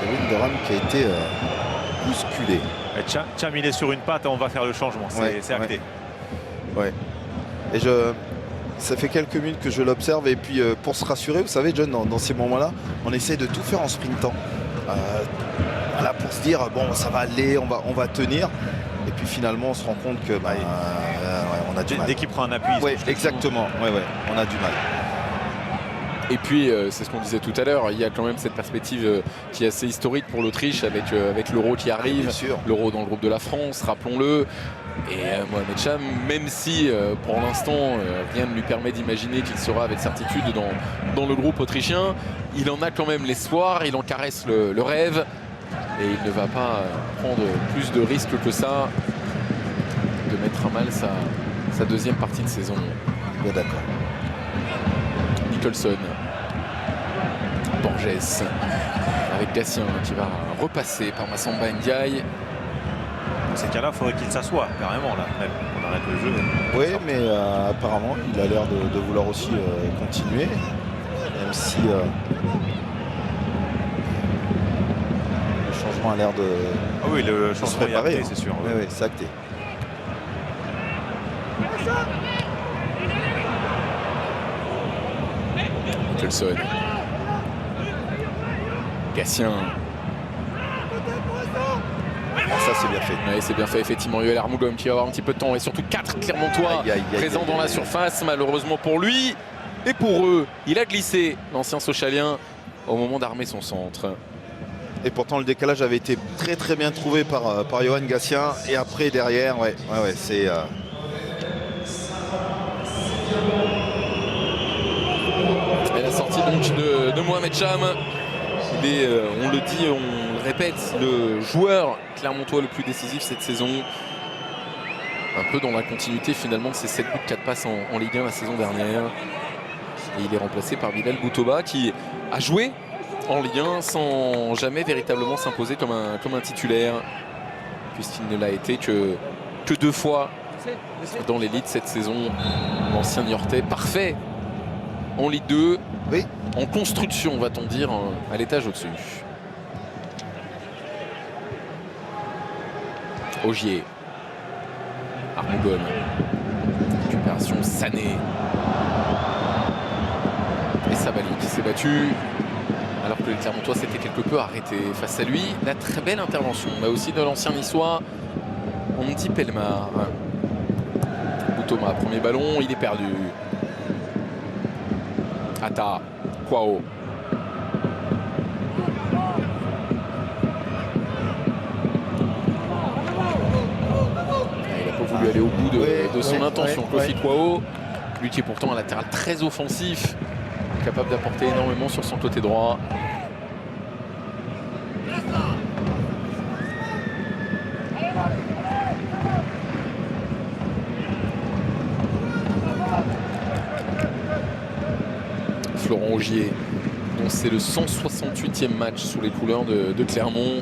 Kevin Durham qui a été bousculé. Cham, il est sur une patte, on va faire le changement, c'est acté. Ouais. Et ça fait quelques minutes que je l'observe et puis pour se rassurer, vous savez John, dans ces moments-là, on essaie de tout faire en sprintant. Voilà, pour se dire bon ça va aller, on va tenir. Et puis finalement on se rend compte que on a du mal. Dès qu'il prend un appui. Oui, exactement. Ouais, on a du mal. Et puis, c'est ce qu'on disait tout à l'heure, il y a quand même cette perspective qui est assez historique pour l'Autriche avec l'Euro qui arrive, Bien sûr. l'Euro dans le groupe de la France, rappelons-le. Et Mohamed Cham, même si pour l'instant rien ne lui permet d'imaginer qu'il sera avec certitude dans le groupe autrichien, il en a quand même l'espoir, il en caresse le rêve et il ne va pas prendre plus de risques que ça de mettre à mal sa deuxième partie de saison. Bien d'accord. Nicholson, Borges avec Gatien qui va repasser par Massamba Ndiaye. Dans ces cas-là, il faudrait qu'il s'assoie carrément là, même on arrête le jeu. Oui, mais apparemment, il a l'air de vouloir aussi continuer, même si le changement a l'air de Ah oui, le se changement est préparer. acté, c'est sûr. Oui, c'est acté. Nicholson. Gatien. Ça, c'est bien fait. Ouais, c'est bien fait, effectivement. Yoel Armougom qui va avoir un petit peu de temps et surtout 4 Clermontois Aïe, aïe, aïe, présents aïe, dans la aïe. surface, malheureusement pour lui. Et pour eux, il a glissé, l'ancien Sochalien, au moment d'armer son centre. Et pourtant, le décalage avait été très très bien trouvé par Yohan Gatien. Et après, derrière, c'est... Et la sortie donc de Mohamed Cham. Il est, on le dit, on le répète, le joueur clermontois le plus décisif cette saison. Un peu dans la continuité finalement de ses 7 buts, 4 passes en Ligue 1 la saison dernière. Et il est remplacé par Bilal Boutoba qui a joué en Ligue 1 sans jamais véritablement s'imposer comme un titulaire. Puisqu'il ne l'a été que 2 fois dans l'élite cette saison. L'ancien Niortais parfait en Ligue 2. Oui. En construction, va-t-on dire, à l'étage au-dessus. Ogier. Armougom. Récupération Sané. Et Sabali qui s'est battu. Alors que les Clermontois s'étaient quelque peu arrêtés face à lui. La très belle intervention, mais aussi de l'ancien niçois, Andy Pelmar. Boutoma, premier ballon, il est perdu. Atta, Kwao. Il n'a pas voulu aller au bout de son intention. Kofi Kwao, lui qui est pourtant un latéral très offensif, capable d'apporter énormément sur son côté droit. Florent Ogier, dont c'est le 168e match sous les couleurs de Clermont.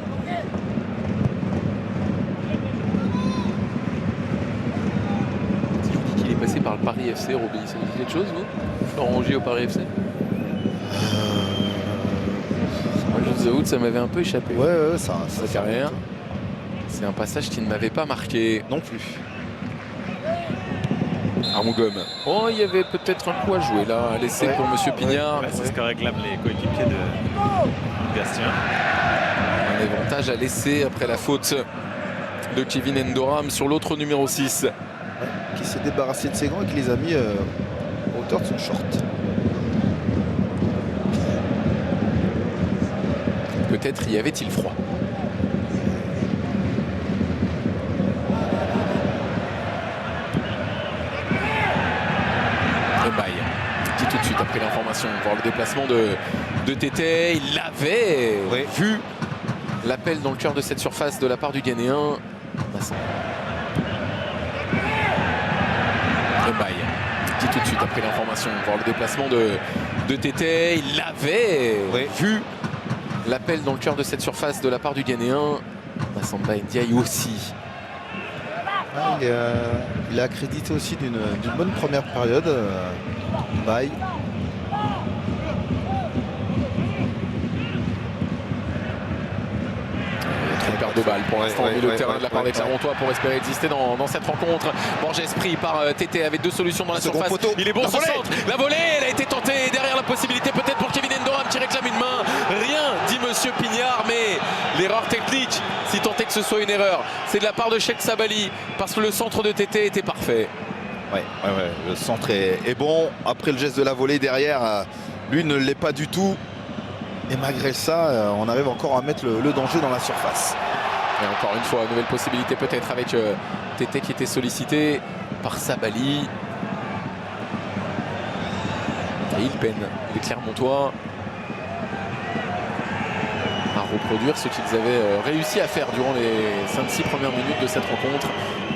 Si je vous dis qu'il est passé par le Paris FC, Roby, ça vous dit quelque chose, vous? Florent Ogier au Paris FC? Moi, je vous avoue que ça m'avait un peu échappé. Ouais, Sa carrière. C'est un passage qui ne m'avait pas marqué. Non plus. Ah Armougom. Oh, il y avait peut-être un coup à jouer là, à laisser pour Monsieur Pignard. Ouais, c'est ce que réclament les coéquipiers de Gastien. Un avantage à laisser après la faute de Kevin Endoram sur l'autre numéro 6. Qui s'est débarrassé de ses gants et qui les a mis à hauteur de son short. Peut-être y avait-il froid. Baye qui tout de suite après l'information voir le déplacement de Tété, il avait vu l'appel dans le cœur de cette surface de la part du Ghanéen. Baye qui tout de suite après l'information voir le déplacement de Tété, il avait vu l'appel dans le cœur de cette surface de la part du Ghanéen. Massamba Ndiaye aussi. Il a accrédité aussi d'une bonne première période. Baye. Une perte de balle pour l'instant au milieu de terrain de la part des Clermontois pour espérer exister dans cette rencontre. Borges pris par Tété avec 2 solutions dans la surface. Poteau. Il est bon ce centre. La volée, elle a été tentée derrière la possibilité peut-être pour Kevin Endoram qui réclame une main. Rien dit Monsieur Pignard, mais l'erreur technique, si tant est que ce soit une erreur, c'est de la part de Cheikh Sabali parce que le centre de Tété était parfait. Ouais, le centre est bon. Après le geste de la volée derrière, lui ne l'est pas du tout. Et malgré ça, on arrive encore à mettre le danger dans la surface. Et encore une fois, nouvelle possibilité peut-être avec Tété qui était sollicité par Sabali. Et il peine, les Clermontois, à reproduire ce qu'ils avaient réussi à faire durant les 5-6 premières minutes de cette rencontre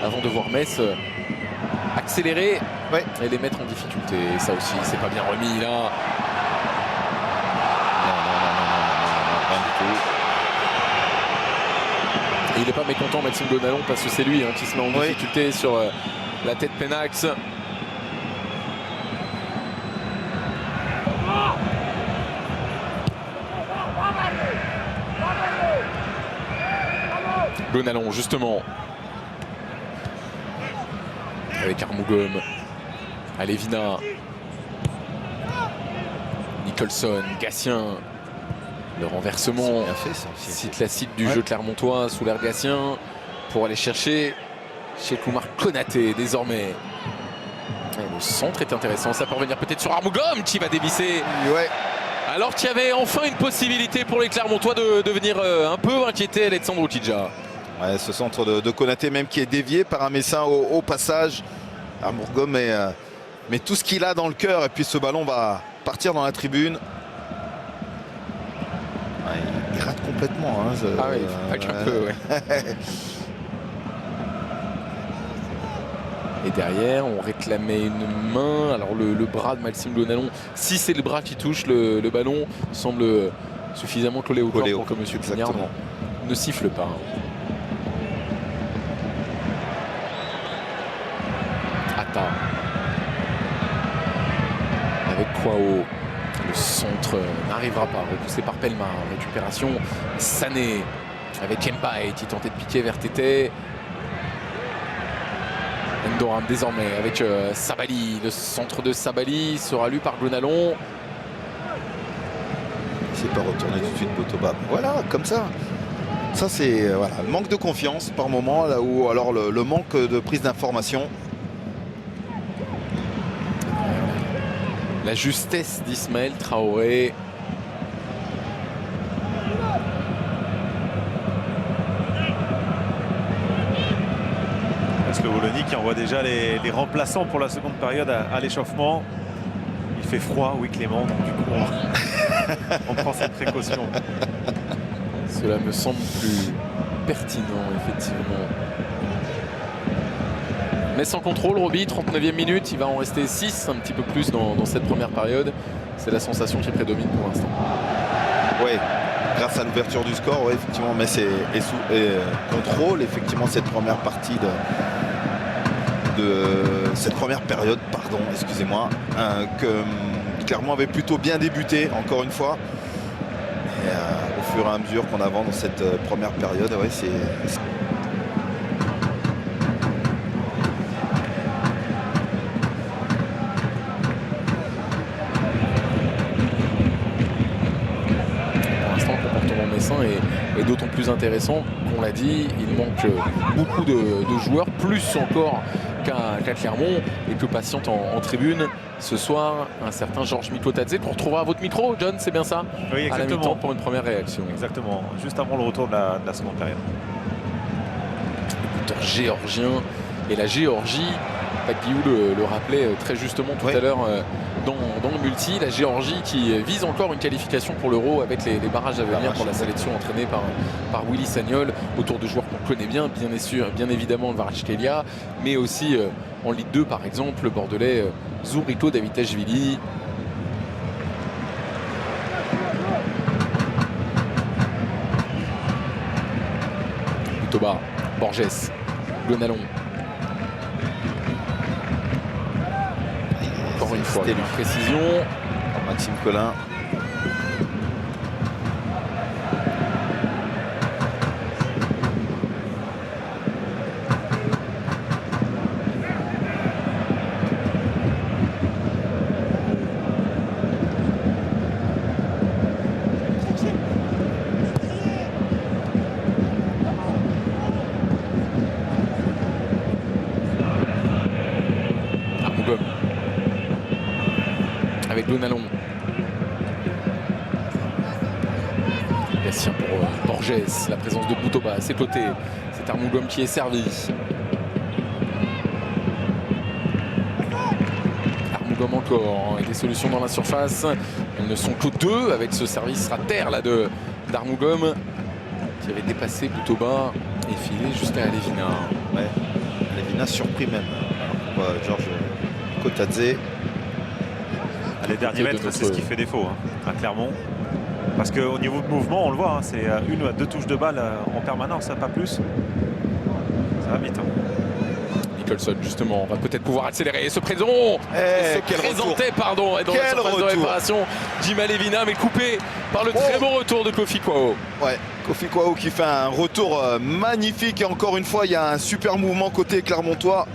avant de voir Metz accélérer et les mettre en difficulté. Et ça aussi, c'est pas bien remis là. Et il n'est pas mécontent Maxime Gonalon parce que c'est lui qui se met en difficulté sur la tête Penax. Gonalon justement avec Armougom, Alevina, Nicholson, Gatien. Le renversement, site classique du jeu clermontois sous l'air Gatien pour aller chercher chez Koumar Konaté désormais. Et le centre est intéressant, ça peut revenir peut-être sur Armougom qui va dévisser. Alors qu'il y avait enfin une possibilité pour les Clermontois de venir un peu inquiéter Alexandre Tidja. Ce centre de Konaté même qui est dévié par un Messin au passage. Armougom met tout ce qu'il a dans le cœur et puis ce ballon va partir dans la tribune. Il rate complètement. Pas qu'un peu, Et derrière, on réclamait une main. Alors le bras de Maxime Gonalon, si c'est le bras qui touche le ballon, semble suffisamment collé au corps pour que M. Pignard ne siffle pas. Atta. Avec Kwao. Le centre n'arrivera pas, repoussé par Pelma. Récupération, Sané avec Mbaye qui tentait de piquer vers Tété. Endoram désormais avec Sabali. Le centre de Sabali sera lu par Gonalon. C'est pas retourné tout de suite Botoba. Voilà, comme ça. Ça c'est le manque de confiance par moment, là où alors le manque de prise d'information. La justesse d'Ismaël Traoré. Le Wallonie qui envoie déjà les remplaçants pour la seconde période à l'échauffement. Il fait froid, oui Clément, donc du coup on prend cette précaution. Cela me semble plus pertinent effectivement. Mais sans contrôle, Roby, 39e minute, il va en rester 6, un petit peu plus dans cette première période. C'est la sensation qui prédomine pour l'instant. Oui, grâce à l'ouverture du score, effectivement, mais c'est contrôle, effectivement, cette première partie de cette première période, pardon, excusez-moi, que Clermont avait plutôt bien débuté, encore une fois. Et au fur et à mesure qu'on avance dans cette première période, c'est... plus intéressant. On l'a dit, il manque beaucoup de joueurs, plus encore qu'à Clermont, et que patiente en tribune ce soir un certain Georges Mikotadze qu'on retrouvera à votre micro, John, c'est bien ça? Oui, à la exactement. mi-temps pour une première réaction. Exactement, juste avant le retour de la seconde période. Buteur géorgien, et la Géorgie, Pagliou le rappelait très justement tout à l'heure dans le multi, la Géorgie qui vise encore une qualification pour l'Euro avec les barrages à venir pour la sélection entraînée par Willy Sagnol, autour de joueurs qu'on connaît bien, bien évidemment Kvaratskhelia, mais aussi en Ligue 2 par exemple, le Bordelais Zurito Davitashvili. Plutôt bas, Borges, Gonalon. Encore une fois, une précision. Maxime Collin. Armougom. Avec Gonalon. Gatien pour Borges, la présence de Boutoba, c'est côté. C'est Armougom qui est servi. Armougom encore, et des solutions dans la surface. Elles ne sont que deux avec ce service rater là d'Armougom qui avait dépassé Boutoba et filé jusqu'à Alevina. Ouais, Alevina surpris même. Georges Mikotadze. Les derniers mètres, c'est ce qui fait défaut à Clermont. Parce qu'au niveau de mouvement, on le voit, c'est une à deux touches de balle en permanence, pas plus. Ça va vite. Nicholson, justement, va peut-être pouvoir accélérer et se présenter. Dans la surface de réparation. Jim Alevina, mais coupé par le très bon retour de Kofi Kwao. Ouais, Kofi Kwao qui fait un retour magnifique. Et encore une fois, il y a un super mouvement côté clermontois.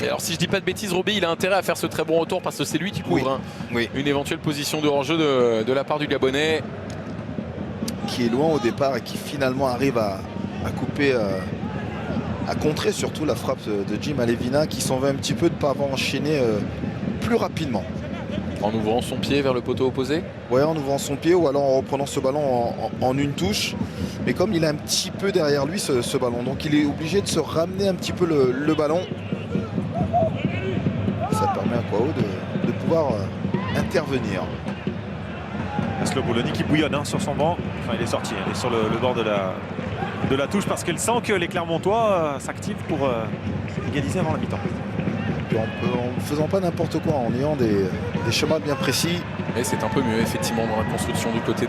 Et alors si je dis pas de bêtises, Roby, il a intérêt à faire ce très bon retour parce que c'est lui qui couvre une éventuelle position de hors-jeu de la part du Gabonais. Qui est loin au départ et qui finalement arrive à couper, à contrer surtout la frappe de Jim Alevina qui s'en va un petit peu de ne pas avoir enchaîné plus rapidement. En ouvrant son pied vers le poteau opposé? Ouais, en ouvrant son pied ou alors en reprenant ce ballon en une touche. Mais comme il est un petit peu derrière lui ce ballon, donc il est obligé de se ramener un petit peu le ballon. Ça permet à Kwao de pouvoir intervenir. Laszlo Bouloni qui bouillonne sur son banc. Enfin, il est sorti, il est sur le bord de la touche parce qu'il sent que les Clermontois s'activent pour égaliser avant la mi-temps. En ne faisant pas n'importe quoi, en ayant des chemins bien précis. Et c'est un peu mieux effectivement dans la construction du côté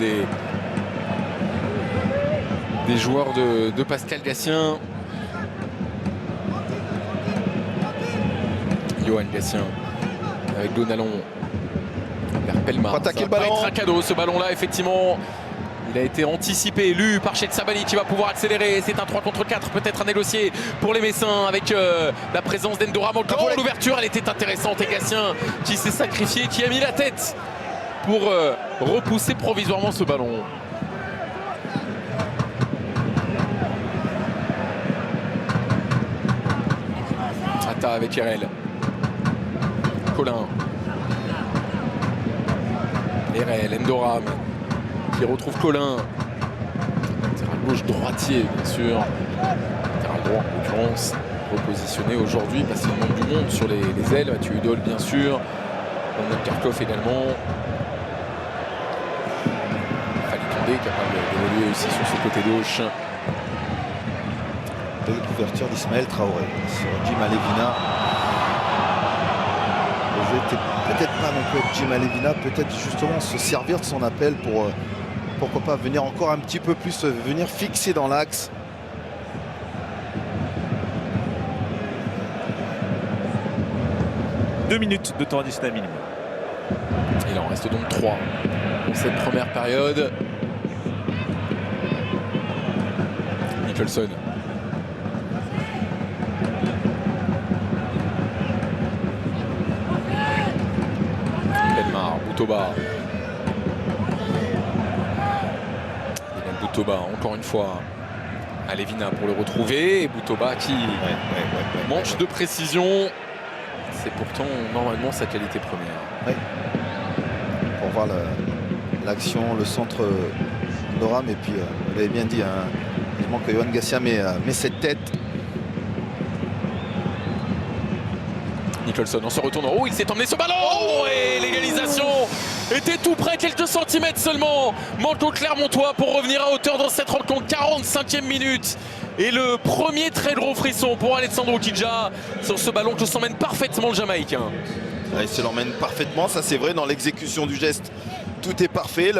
des joueurs de Pascal Gatien. Johan Gatien avec Gonalon vers Pellemard. Attaquer le Ça va ballon. pas être un cadeau ce ballon là effectivement. Il a été anticipé, lu par Chetsabali qui va pouvoir accélérer. C'est un 3 contre 4 peut-être à négocier pour les Messins avec la présence d'Endoram. Encore l'ouverture, elle était intéressante et Gatien qui s'est sacrifié, qui a mis la tête pour repousser provisoirement ce ballon. Ata avec Erel. Colin. Erel, Endoram qui retrouve Colin. Latéral gauche droitier bien sûr. Latéral droit en l'occurrence. Repositionné aujourd'hui parce qu'il manque du monde sur les ailes. Mathieu Hudol bien sûr. On a Karkov également. Fali Condé capable d'évoluer aussi sur ce côté gauche. De l'ouverture d'Ismaël Traoré sur Jim Alevina. Le jeu était peut-être pas non plus avec Jim Alevina, peut-être justement se servir de son appel pour pourquoi pas venir encore un petit peu plus, venir fixer dans l'axe. Deux minutes de temps additionnel minimum. Il en reste donc 3 pour cette première période. Nicholson. Pellemard, Boutoba. Boutoba, encore une fois. À Lévina pour le retrouver. Et Boutoba qui manque de précision. C'est pourtant normalement sa qualité première. Ouais. Pour voir l'action, le centre d'Oram. Et puis, vous l'avez bien dit, hein, il manque que Yohan Gassia met cette tête. Nicholson en se retournant. Oh, il s'est emmené ce ballon. Oh, et l'égalisation était tout près, quelques centimètres seulement. Manque au Clermontois pour revenir à hauteur dans cette rencontre. 45e minute. Et le premier très gros frisson pour Alessandro Kidja sur ce ballon que s'emmène parfaitement le Jamaïcain. Il se l'emmène parfaitement, ça c'est vrai, dans l'exécution du geste. Tout est parfait,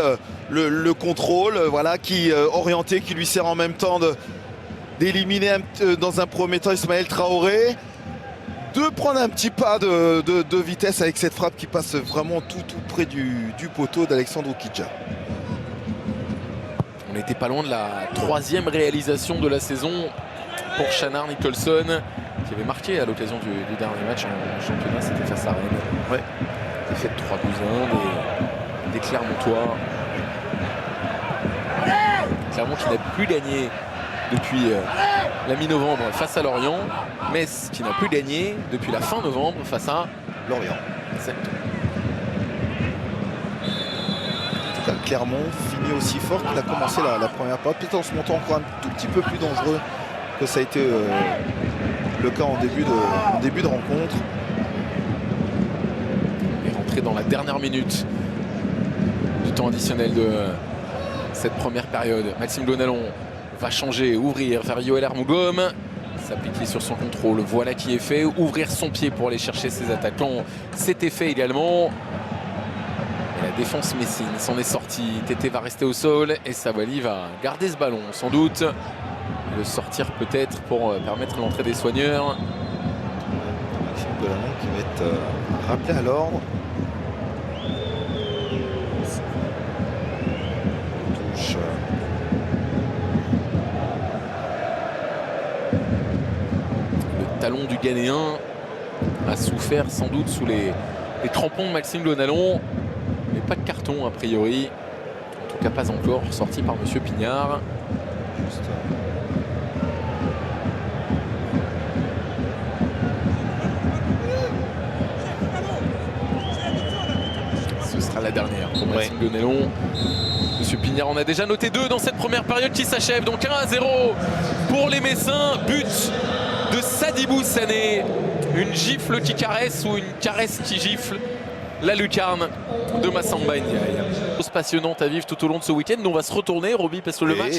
le contrôle, voilà, qui orienté, qui lui sert en même temps d'éliminer dans un premier temps Ismaël Traoré. De prendre un petit pas de vitesse avec cette frappe qui passe vraiment tout près du poteau d'Alessandro Kidja. On n'était pas loin de la 3e réalisation de la saison pour Shannar Nicholson, qui avait marqué à l'occasion du dernier match en championnat, c'était face à Rennes. Ouais. Défaite 3-12-1 des Clermontois. Clermont qui n'a plus gagné depuis la mi-novembre face à Lorient. Metz qui n'a plus gagné depuis la fin novembre face à Lorient. Exactement. Clermont finit aussi fort qu'il a commencé la première période, peut-être en se montant encore un tout petit peu plus dangereux que ça a été le cas en début de rencontre. Et rentré dans la dernière minute du temps additionnel de cette première période. Maxime Gonalon va changer, ouvrir vers Yoel Ermougom, s'appliquer sur son contrôle, voilà qui est fait, ouvrir son pied pour aller chercher ses attaquants, c'était fait également. Et la défense messine s'en est sortie. Tété va rester au sol et Sabaly va garder ce ballon sans doute. Le sortir peut-être pour permettre l'entrée des soigneurs. Maxime Gonalon qui va être rappelé à l'ordre. Touche. Le talon du Ghanéen a souffert sans doute sous les crampons de Maxime Gonalon. Mais pas de carton a priori. En tout cas pas encore, sorti par Monsieur Pignard. Juste, Ce sera la dernière pour Maxime Gonalon. Monsieur Pignard en a déjà noté 2 dans cette première période qui s'achève. Donc 1-0 pour les Messins. But de Sadibou Sané. Une gifle qui caresse ou une caresse qui gifle la lucarne de Massamba Ndiaye. Chose passionnante à vivre tout au long de ce week-end. Nous on va se retourner, Roby, parce que le match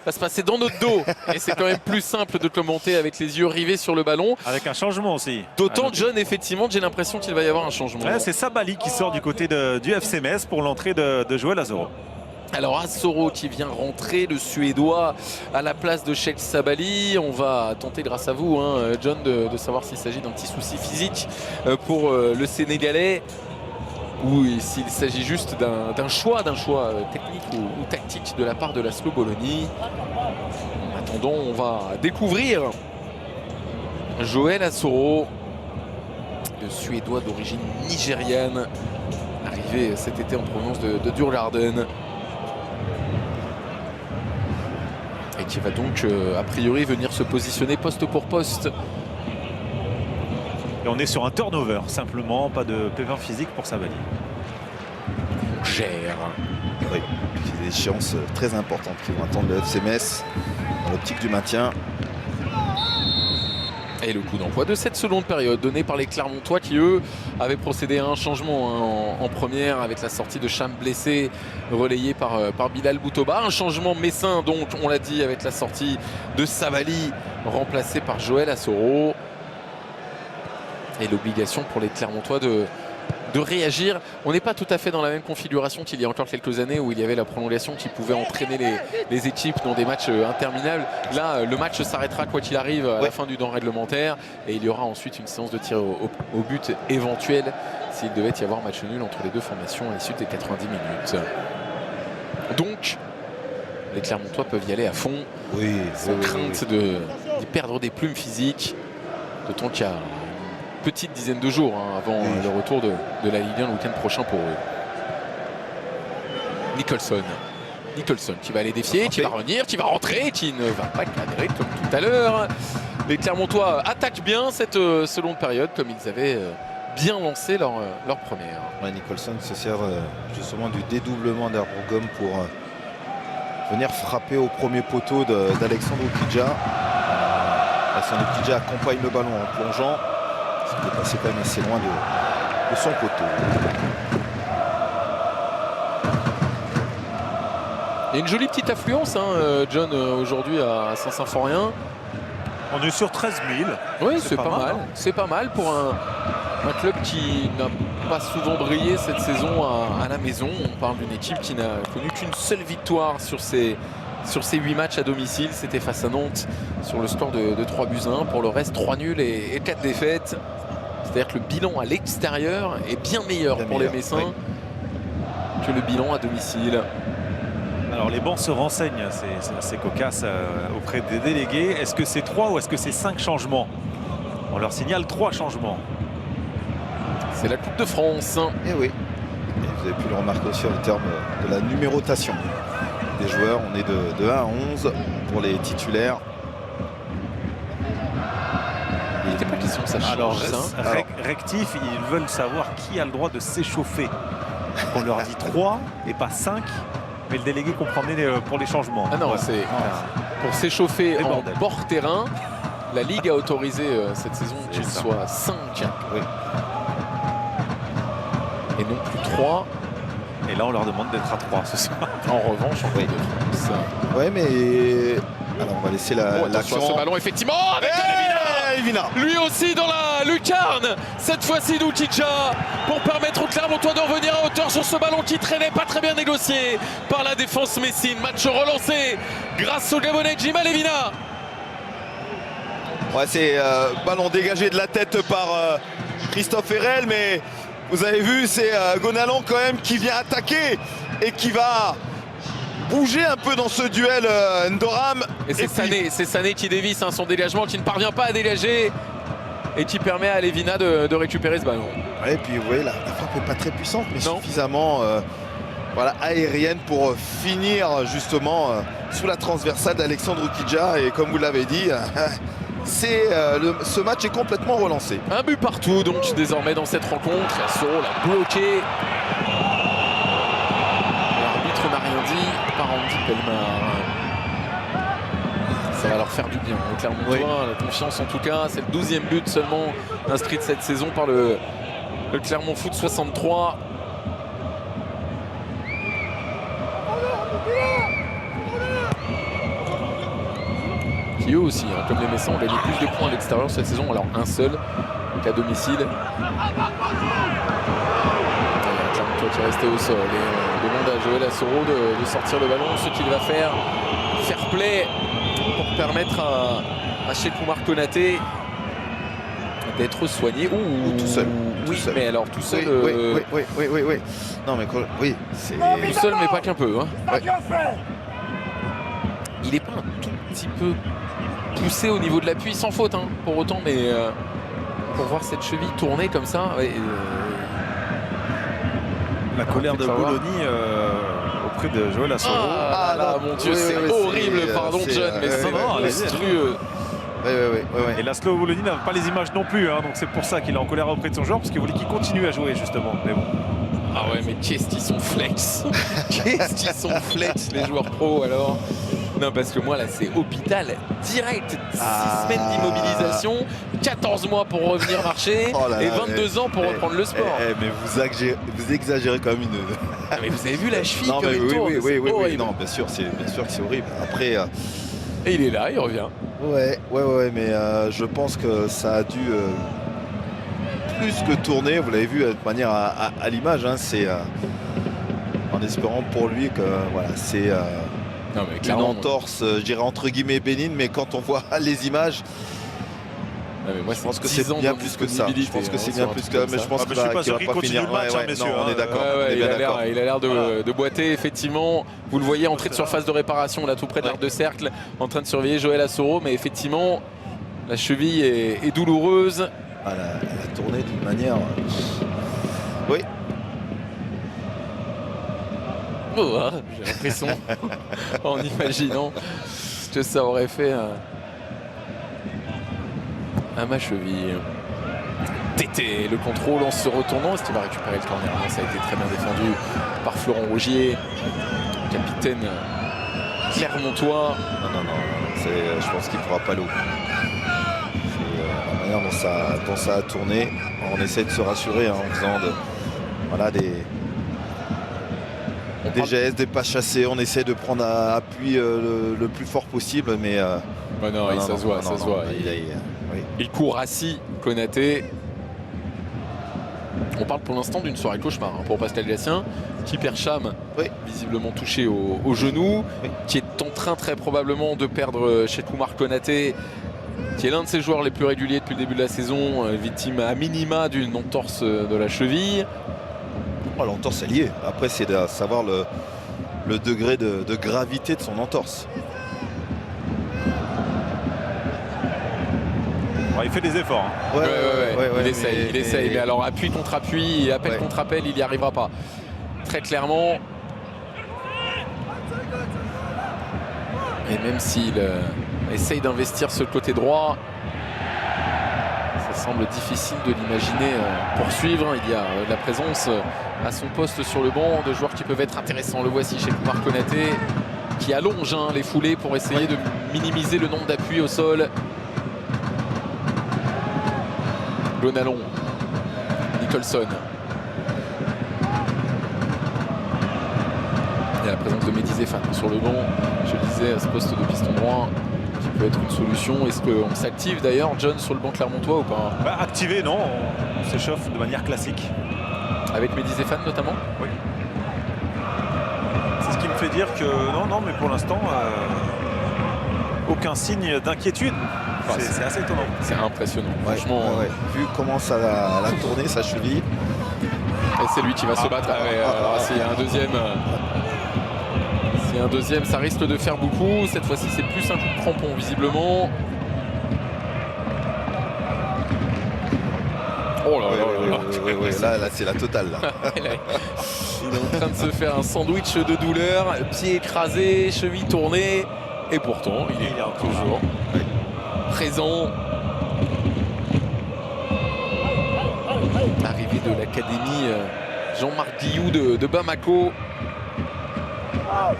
va se passer dans notre dos. Et c'est quand même plus simple de commenter avec les yeux rivés sur le ballon. Avec un changement aussi. D'autant de jeunes, effectivement, j'ai l'impression qu'il va y avoir un changement. Ouais, c'est Sabaly qui sort du côté du FC Metz pour l'entrée de Joël Azoro. Alors Asoro qui vient rentrer, le Suédois à la place de Cheikh Sabaly. On va tenter grâce à vous, hein, John, de savoir s'il s'agit d'un petit souci physique pour le Sénégalais ou s'il s'agit juste d'un choix technique ou tactique de la part de l'Aslo Bologna. En attendant, on va découvrir Joël Asoro, le Suédois d'origine nigériane, arrivé cet été en provenance de Djurgården. Et qui va donc a priori venir se positionner poste pour poste. Et on est sur un turnover simplement, pas de P20 physique pour Sabaly. On gère. Oui, c'est des échéances très importantes qui vont attendre le FC Metz dans l'optique du maintien. Et le coup d'envoi de cette seconde période donné par les Clermontois qui eux avaient procédé à un changement en première avec la sortie de Cham blessé relayé par Bilal Boutoba. Un changement messin donc on l'a dit avec la sortie de Sabaly remplacé par Joël Asoro. Et l'obligation pour les Clermontois de réagir. On n'est pas tout à fait dans la même configuration qu'il y a encore quelques années où il y avait la prolongation qui pouvait entraîner les équipes dans des matchs interminables. Là, le match s'arrêtera quoi qu'il arrive à la fin du temps réglementaire et il y aura ensuite une séance de tir au but éventuelle s'il devait y avoir match nul entre les deux formations à l'issue des 90 minutes. Donc, les Clermontois peuvent y aller à fond sans crainte de perdre des plumes physiques, d'autant qu'il y a petite dizaine de jours avant le retour de la Ligue 1 le week-end prochain pour eux. Nicholson Nicholson qui va aller défier, qui va revenir, qui va rentrer, qui ne va pas cadrer comme tout à l'heure. Les Clermontois attaquent bien cette seconde période comme ils avaient bien lancé leur première. Ouais, Nicholson se sert justement du dédoublement d'Arbourgom pour venir frapper au premier poteau d'Alexandre Oukidja. Alexandre Oukidja accompagne le ballon en plongeant. Il est passé quand même assez loin de son poteau. Il y a une jolie petite affluence, hein, John, aujourd'hui à Saint-Symphorien. On est sur 13 000. Oui, c'est pas mal. Hein. C'est pas mal pour un club qui n'a pas souvent brillé cette saison à la maison. On parle d'une équipe qui n'a connu qu'une seule victoire sur ses 8 matchs à domicile. C'était face à Nantes sur le score de 3-1. Pour le reste, 3 nuls et 4 défaites. C'est-à-dire que le bilan à l'extérieur est bien meilleur pour les Messins que le bilan à domicile. Alors les bancs se renseignent, c'est assez cocasse auprès des délégués. Est-ce que c'est 3 ou est-ce que c'est 5 changements? On leur signale 3 changements. C'est la Coupe de France. Et oui. Et vous avez pu le remarquer aussi en termes de la numérotation des joueurs. On est de 1 à 11 pour les titulaires. Il n'était pas question que ça change. Alors, ça. rectif, ils veulent savoir qui a le droit de s'échauffer. On leur dit 3 et pas 5. Mais le délégué comprenait pour les changements. Ah non, voilà. c'est pour s'échauffer en bordel. bord terrain. La Ligue a autorisé cette saison qu'il soit 5 Oui. et non plus 3. Et là, on leur demande d'être à 3 ce soir. En revanche, en Coupe de France. Ouais, mais alors on va laisser Attention à l'action. ce ballon, effectivement, avec Elvina. lui aussi dans la lucarne. Cette fois-ci d'Oukidja pour permettre aux Clermontois de revenir à hauteur sur ce ballon qui traînait, pas très bien négocié par la défense messine. Match relancé grâce au Gabonais Djima Levina. Ouais, c'est ballon dégagé de la tête par Christophe Herel, mais vous avez vu, c'est Gonalon quand même qui vient attaquer et qui va bouger un peu dans ce duel Ndoram. Et c'est Sané qui dévisse son dégagement, qui ne parvient pas à dégager et qui permet à Levina de récupérer ce ballon. Ouais, et puis vous voyez, la frappe n'est pas très puissante, mais suffisamment voilà, aérienne pour finir justement sous la transversale d'Alexandre Oukidja. Et comme vous l'avez dit, ce match est complètement relancé. Un but partout donc désormais dans cette rencontre. Soro l'a bloqué. L'arbitre n'a rien dit par Andy Pellemard. Ça va leur faire du bien au Clermontois, la confiance en tout cas. C'est le 12e but seulement inscrit de cette saison par le Clermont Foot 63. Qui eux aussi, comme les Messins, ont gagné plus de points à l'extérieur cette saison. Alors un seul qu'à domicile. Clermontois qui est resté au sol et demande à Joël Assoro de sortir le ballon. Ce qu'il va faire, fair play pour permettre à Cheikh Oumar Konaté d'être soigné. Ou tout seul. Oui, Tout seul. mais alors tout seul. Oui. Non, mais oui, c'est. Tout seul, mais pas qu'un peu. Hein. Ouais. Il n'est pas un tout petit peu poussé au niveau de l'appui, sans faute, hein, pour autant, mais pour voir cette cheville tourner comme ça. La colère de Bologna auprès de Joël Assoro. Ah là, mon Dieu, c'est horrible, pardon John, mais c'est monstrueux. Ouais. Et Laszlo Bologna n'a pas les images non plus, hein, donc c'est pour ça qu'il est en colère auprès de son joueur, parce qu'il voulait qu'il continue à jouer justement. Mais bon. Ah ouais, mais qu'est-ce qu'ils sont flex. Qu'est-ce qu'ils sont flex, les joueurs pros alors. Non, parce que moi là c'est hôpital direct, 6 semaines d'immobilisation, 14 mois pour revenir marcher et 22 ans pour reprendre le sport. Mais vous exagérez quand même une. Ah, mais vous avez vu la cheville Non, comme mais il tourne, oui. Non, bien sûr que c'est horrible. Après. Et il est là, il revient. Ouais, mais je pense que ça a dû plus que tourner. Vous l'avez vu de manière à l'image. Hein, c'est en espérant pour lui que voilà, c'est. Non, mais une entorse, je dirais entre guillemets bénigne, mais quand on voit les images, mais moi, je pense que c'est bien plus que ça. Je pense que c'est bien plus que ça, mais je pense qu'il va pas finir. Messieurs, non, on est d'accord. Il a l'air de boiter, effectivement. Vous le voyez, entrée de surface de réparation, là, tout près de l'arc de cercle, en train de surveiller Joël Assoro, mais effectivement, la cheville est douloureuse. Elle a tourné d'une manière. Oui. cerveau, hein, j'ai l'impression, en imaginant ce que ça aurait fait à ma cheville. Tété, le contrôle en se retournant. Est-ce qu'il va récupérer le corner? Non, ça a été très bien défendu par Florent Rogier, capitaine clermontois. Non, je pense qu'il ne fera pas l'eau. La manière dont ça a tourné, on essaie de se rassurer, hein, en faisant des gestes, des pas chassés. On essaie de prendre appui le plus fort possible, mais ça se voit. Il court assis, Konaté. On parle pour l'instant d'une soirée cauchemar, hein, pour Pascal Gatien, qui perd Cham, visiblement touché au genou, qui est en train très probablement de perdre Cheikoumar Konaté, qui est l'un de ses joueurs les plus réguliers depuis le début de la saison, victime à minima d'une entorse de la cheville. L'entorse est liée. Après, c'est de savoir le degré de gravité de son entorse. Il fait des efforts. Hein. Il essaye. Mais alors, appui contre appui et appel contre appel, il n'y arrivera pas. Très clairement. Et même s'il essaye d'investir ce côté droit, ça semble difficile de l'imaginer poursuivre. Il y a de la présence à son poste sur le banc de joueurs qui peuvent être intéressants. Le voici chez Cheikoumar Konaté, qui allonge les foulées pour essayer de minimiser le nombre d'appuis au sol. Gonalon, Nicholson. Il y a la présence de Mehdi Zéphane sur le banc. Je le disais, à ce poste de piston droit, qui peut être une solution. Est-ce qu'on s'active d'ailleurs, John, sur le banc clermontois ou pas? Activé, non. On s'échauffe de manière classique. Avec Mehdi Zéphane notamment? Oui. C'est ce qui me fait dire que non, mais pour l'instant, aucun signe d'inquiétude. C'est assez étonnant. C'est impressionnant. Franchement, vu comment ça a tourné sa cheville. Et c'est lui qui va se battre. S'il y a un deuxième, ça risque de faire beaucoup. Cette fois-ci, c'est plus un coup de crampon, visiblement. Oh là, c'est la totale. Là. Il est en train de se faire un sandwich de douleur, pied écrasé, cheville tournée. Et pourtant, il est toujours présent. Arrivé de l'académie Jean-Marc Guillou de Bamako. Un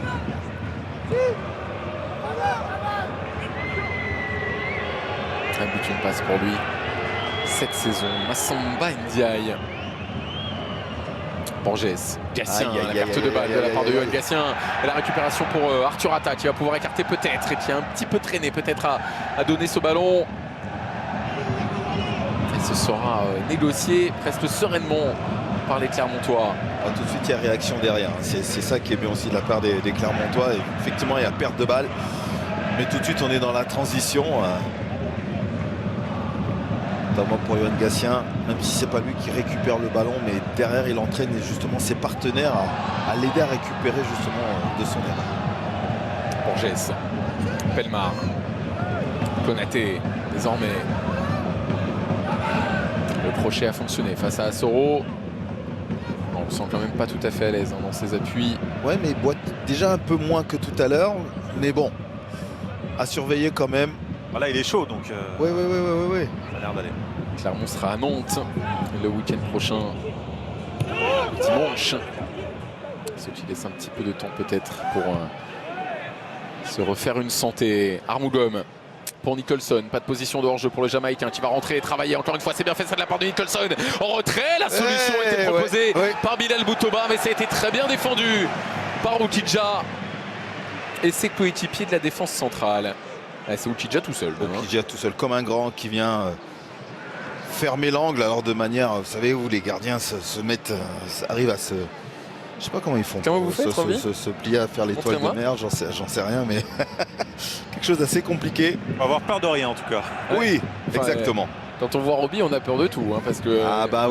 but, une passe pour lui cette saison. Massamba Ndiaye. Borges, Gatien, la perte de balle de la part de Yoann Gatien. Et la récupération pour Arthur Atta, qui va pouvoir écarter peut-être et qui a un petit peu traîné peut-être à donner ce ballon. Et ce sera négocié presque sereinement par les Clermontois. Tout de suite, il y a réaction derrière. C'est ça qui est bien aussi de la part des Clermontois. Et effectivement, il y a perte de balle. Mais tout de suite, on est dans la transition. Notamment pour Yoann Gatien, même si c'est pas lui qui récupère le ballon, mais derrière il entraîne justement ses partenaires à l'aider à récupérer justement de son erreur. Borges, Pelmar, Konaté, désormais. Le crochet a fonctionné face à Assoro. On le sent quand même pas tout à fait à l'aise dans ses appuis. Ouais, mais il boite déjà un peu moins que tout à l'heure, mais bon, à surveiller quand même. Là, il est chaud, donc oui. Ça a l'air d'aller. Clermont sera à Nantes le week-end prochain, dimanche. Ce qui laisse un petit peu de temps peut-être pour se refaire une santé. Armougom pour Nicholson, pas de position de hors-jeu pour le Jamaïcain qui va rentrer et travailler. Encore une fois, c'est bien fait ça de la part de Nicholson. En retrait, la solution a été proposée par Bilal Boutoba, mais ça a été très bien défendu par Oukidja et ses coéquipiers de la défense centrale. C'est Oukidja tout seul. Oukidja tout seul, comme un grand qui vient fermer l'angle. Alors de manière, vous savez où les gardiens se mettent, arrivent à se... Je sais pas comment ils font. Comment vous faites, se plier à faire l'étoile de mer, j'en sais rien, mais quelque chose d'assez compliqué. On va avoir peur de rien en tout cas. Oui, exactement. Quand on voit Roby, on a peur de tout, hein, parce que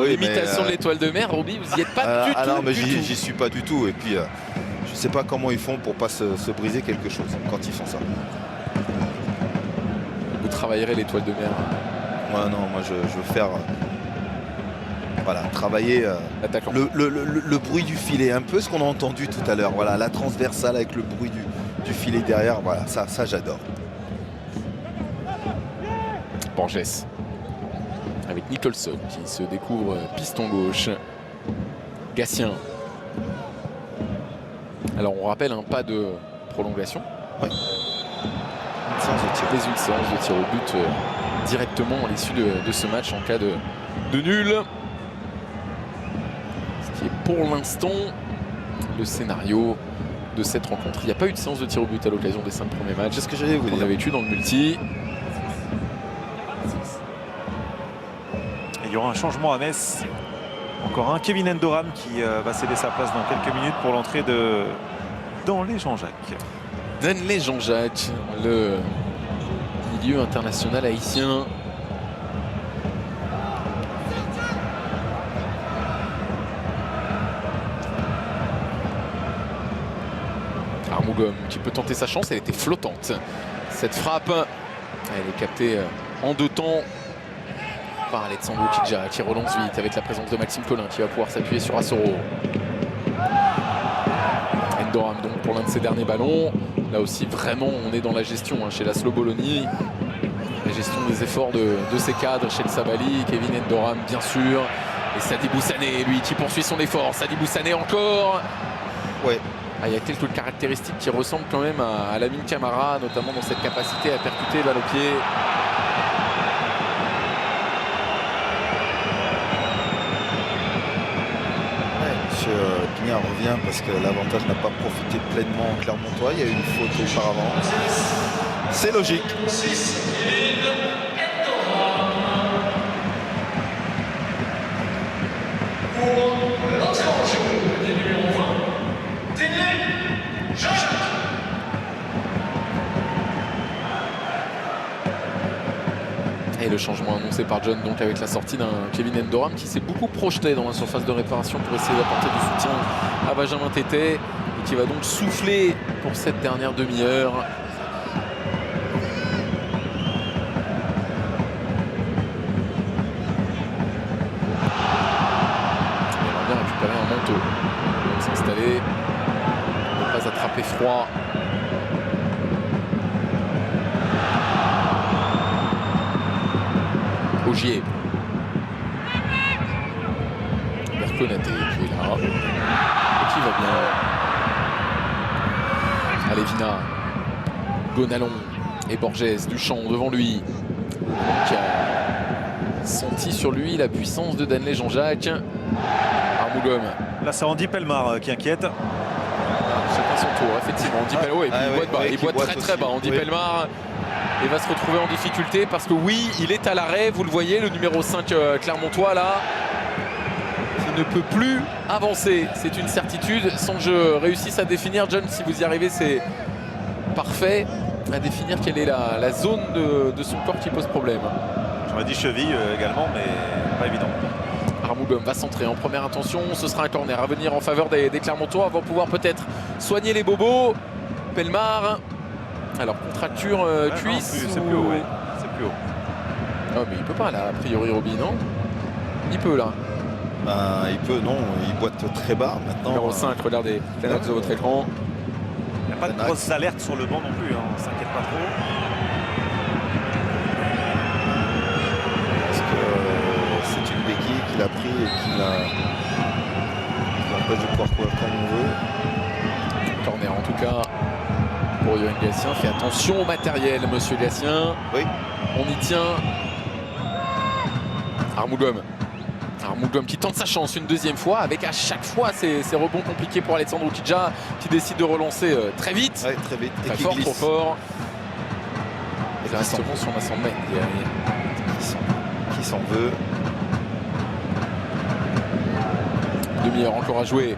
l'imitation de l'étoile de mer, Roby, vous n'y êtes pas du tout. Non, mais j'y suis pas du tout. Et puis, je sais pas comment ils font pour pas se briser quelque chose quand ils font ça. Vous travaillerez l'étoile de mer. Moi, non, moi je veux faire Voilà, travailler Attaquant. le bruit du filet, un peu ce qu'on a entendu tout à l'heure. Voilà, la transversale avec le bruit du filet derrière. Voilà, ça j'adore. Borges avec Nicholson qui se découvre piston gauche. Gatien. Alors on rappelle un pas de prolongation. Oui. Une séance de tir. Les une séance de tir au but directement à l'issue de ce match en cas de nul. Ce qui est pour l'instant le scénario de cette rencontre. Il n'y a pas eu de séance de tir au but à l'occasion des 5 premiers matchs. C'est ce que j'allais vous On dire. avait eu dans le multi. Et il y aura un changement à Metz. Encore un Kevin Endoram qui va céder sa place dans quelques minutes pour l'entrée de Danley Jean-Jacques. Danley Jean-Jacques, le milieu international haïtien. Armougom qui peut tenter sa chance, elle était flottante. Cette frappe, elle est captée en 2 temps par Alessandro Kidja qui relance vite avec la présence de Maxime Collin qui va pouvoir s'appuyer sur Assoro. Endoram donc pour l'un de ses derniers ballons. Là aussi vraiment on est dans la gestion chez Laszlo Bologna. La gestion des efforts de ses cadres chez le Sabali. Kevin Endoram bien sûr. Et Sadibou Sané lui qui poursuit son effort. Sadibou Sané encore. Ouais. Il y a quelques caractéristiques qui ressemblent quand même à Lamine Camara, notamment dans cette capacité à percuter balle au pied. Monsieur Pignard revient parce que l'avantage n'a pas profité pleinement en Clermontois. Il y a eu une faute auparavant. C'est logique. Et le changement annoncé par John donc avec la sortie d'un Kevin Endoram qui s'est beaucoup projeté dans la surface de réparation pour essayer d'apporter du soutien à Benjamin Tété et qui va donc souffler pour cette dernière demi-heure. Il va bien récupérer un manteau. Donc s'installer, ne pas attraper froid. Ogier. Berconaté qui est là. Et qui va bien. Alevina. Gonalon et Borges. Duchamp devant lui. Qui a senti sur lui la puissance de Danley Jean-Jacques. Armougom. Là c'est Andy Pelmar qui inquiète. Chacun son tour, effectivement. Andy Pelmar, et puis il boite bas. Il boite très très bas. Andy Pelmar. Et va se retrouver en difficulté parce que oui, il est à l'arrêt, vous le voyez, le numéro 5 clermontois là, qui ne peut plus avancer. C'est une certitude. Sans que je réussisse à définir, John, si vous y arrivez, c'est parfait, à définir quelle est la zone de son corps qui pose problème. J'aurais dit cheville également, mais pas évident. Armougom va centrer en première intention. Ce sera un corner à venir en faveur des Clermontois avant de pouvoir peut-être soigner les bobos. Pelmar. Alors, contracture cuisse. C'est plus haut, ouais. C'est plus haut. Oh, mais il peut pas là, a priori, Roby, non? Il peut là. Ben, il peut, non, il boite très bas maintenant. Numéro 5, regardez la note de votre écran. Il n'y a pas de grosses alertes sur le banc non plus, on s'inquiète pas trop. Parce que c'est une béquille qu'il a pris et qui l'empêche de pouvoir courir comme on veut. Corner en tout cas pour Yoann Gatien. Fait attention au matériel, monsieur Gatien. Oui. On y tient. Armougom. Armougom qui tente sa chance une deuxième fois avec à chaque fois ces rebonds compliqués pour Alessandro Kidja qui décide de relancer très vite. Ouais, très vite. Très et qui fort, glisse. trop fort. Exactement sur Vincent May. Qui s'en veut. Demi-heure encore à jouer.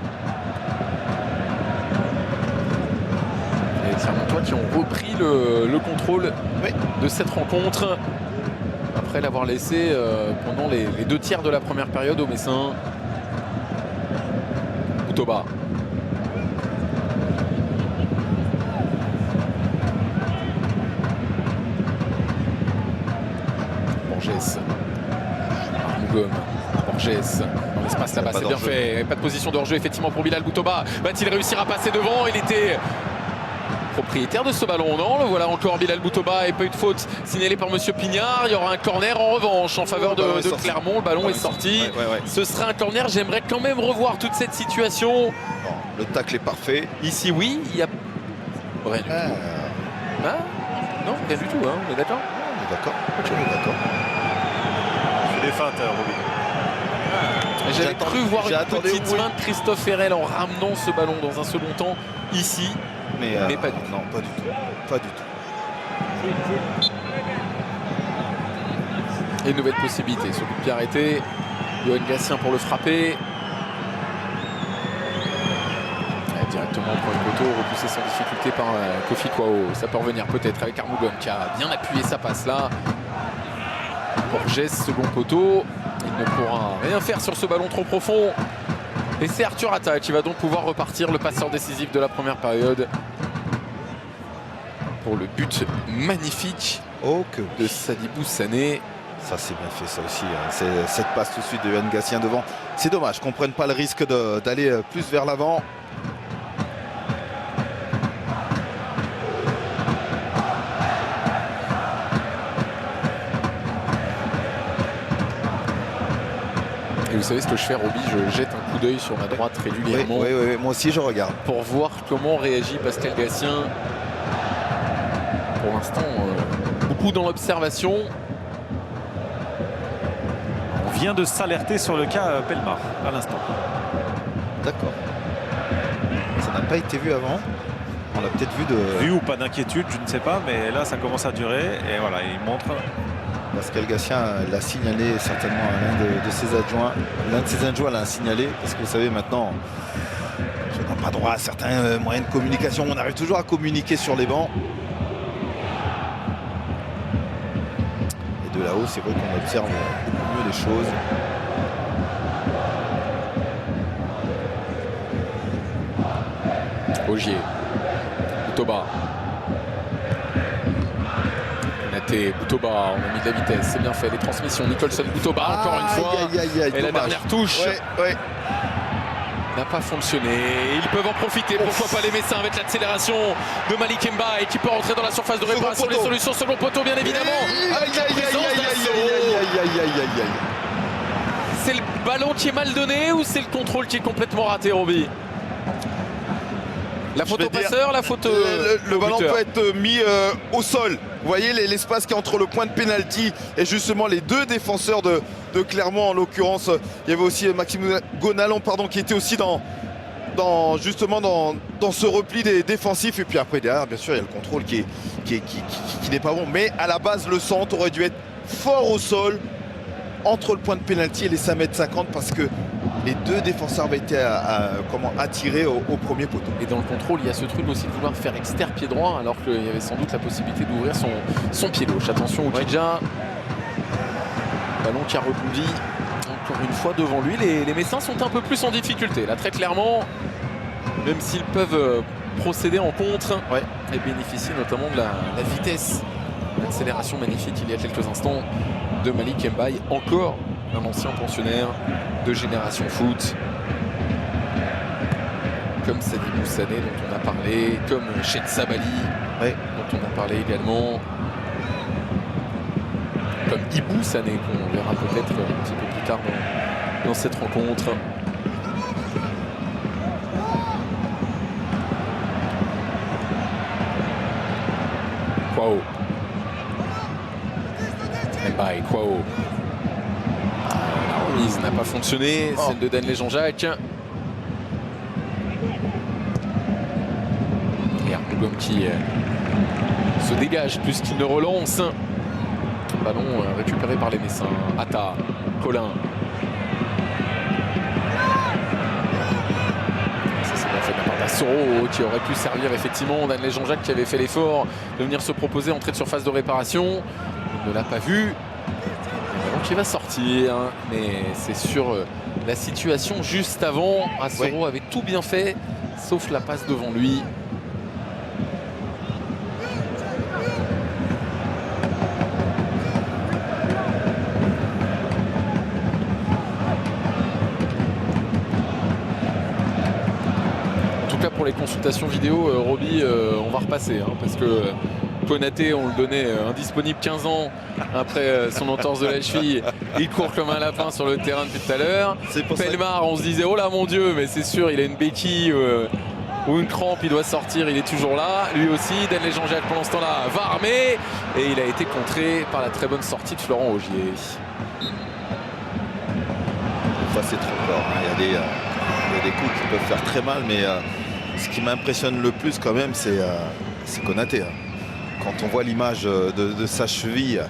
Et les Clermontois qui ont repris le contrôle de cette rencontre après l'avoir laissé pendant les 2 tiers de la première période au Messin. Outoba. Borges. Armougom. Borges dans l'espace là-bas, c'est bien fait. Pas de position de hors-jeu effectivement pour Bilal Boutoba. Va-t-il réussir à passer devant? Il était propriétaire de ce ballon, non? Le voilà encore Bilal Boutoba et pas eu de faute signalée par Monsieur Pignard. Il y aura un corner en revanche en faveur de Clermont. Le ballon est sorti. Ce sera un corner. J'aimerais quand même revoir toute cette situation. Non, le tacle est parfait. Ici, oui, il y a rien du tout. Ah, non, rien du tout, hein, on est d'accord? On est d'accord. On est d'accord. C'est des feintes, Roby. J'avais cru voir une petite main de Christophe Herrel en ramenant ce ballon dans un second temps ici, mais pas du tout. Non, pas du tout. Pas du tout. Et une nouvelle possibilité sur le coup de pied arrêté. Johan Gatien pour le frapper. Directement pour le poteau, repoussé sans difficulté par Kofi Kwao. Ça peut revenir peut-être avec Armougon qui a bien appuyé sa passe là. Borges, second poteau. Il ne pourra rien faire sur ce ballon trop profond. Et c'est Arthur Atta qui va donc pouvoir repartir, le passeur décisif de la première période. Pour le but magnifique de Sadibou Sané. Ça c'est bien fait ça aussi, hein. C'est cette passe tout de suite de Johan Gatien devant. C'est dommage qu'on ne prenne pas le risque d'aller plus vers l'avant. Et vous savez ce que je fais, Roby, je jette un coup d'œil sur ma droite régulièrement. Oui, moi aussi je regarde. Pour voir comment réagit Pascal Gatien. Pour l'instant, beaucoup dans l'observation. On vient de s'alerter sur le cas Pelmar à l'instant. D'accord. Ça n'a pas été vu avant. On l'a peut-être vu de... Vu ou pas d'inquiétude, je ne sais pas, mais là ça commence à durer et voilà, il montre. Pascal Gatien l'a signalé certainement à l'un de ses adjoints. L'un de ses adjoints l'a signalé parce que vous savez maintenant, on n'a pas droit à certains moyens de communication. On arrive toujours à communiquer sur les bancs. Et de là-haut, c'est vrai qu'on observe mieux les choses. Ogier, Boutoba. Naté, Boutoba, on a mis de la vitesse, c'est bien fait, les transmissions. Nicholson, Boutoba, encore une fois. Et la dernière touche n'a pas fonctionné. Ils peuvent en profiter, pourquoi pas les Messins avec l'accélération de Malik Mbaye qui peut rentrer dans la surface de réparation. Les solutions second poteau, bien évidemment. C'est le ballon qui est mal donné ou c'est le contrôle qui est complètement raté, Roby? La faute au passeur, la faute le ballon peut être mis au sol. Vous voyez l'espace qui est entre le point de pénalty et justement les deux défenseurs de Clermont en l'occurrence. Il y avait aussi Maxime Gonalon qui était aussi dans ce repli des défensifs. Et puis après derrière bien sûr il y a le contrôle qui n'est pas bon. Mais à la base le centre aurait dû être fort au sol entre le point de pénalty et les 5,50 m parce que les deux défenseurs avaient été attirés au premier poteau. Et dans le contrôle, il y a ce truc aussi de vouloir faire externe pied droit alors qu'il y avait sans doute la possibilité d'ouvrir son pied gauche. Attention au Kidja. Ballon qui a rebondi encore une fois devant lui. Les Messins sont un peu plus en difficulté. Là très clairement, même s'ils peuvent procéder en contre et bénéficier notamment de la vitesse. L'accélération magnifique il y a quelques instants de Malik Mbaye, encore un ancien pensionnaire de Génération Foot, comme Sadibou Sané dont on a parlé, comme Ched Sabali dont on a parlé également, comme Ibou Sané qu'on verra peut-être un petit peu plus tard dans cette rencontre. Kwao. Mbaye, Kwao. La remise n'a pas fonctionné, celle de Danley Jean-Jacques. Et Armougon qui se dégage plus qu'il ne relance. Ballon récupéré par les Messins. Atta, Colin. Ça c'est bien fait de la part d'Assoro qui aurait pu servir effectivement Danley Jean-Jacques qui avait fait l'effort de venir se proposer entrée de surface de réparation. Il ne l'a pas vu. Qui va sortir, mais c'est sur la situation juste avant. Assoro avait tout bien fait, sauf la passe devant lui. les consultations vidéo, Roby, on va repasser hein, parce que Konaté, on le donnait indisponible 15 ans après son entorse de la cheville. Il court comme un lapin sur le terrain depuis tout à l'heure. Pellemard, on se disait oh là mon Dieu, mais c'est sûr, il a une béquille ou une crampe, il doit sortir, il est toujours là. Lui aussi, Denley Jean-Jacques pendant ce temps-là va armer et il a été contré par la très bonne sortie de Florent Ogier. Enfin, c'est trop fort. Hein. Il y a des coups qui peuvent faire très mal, mais ce qui m'impressionne le plus quand même, c'est Konaté. Hein. Quand on voit l'image de sa cheville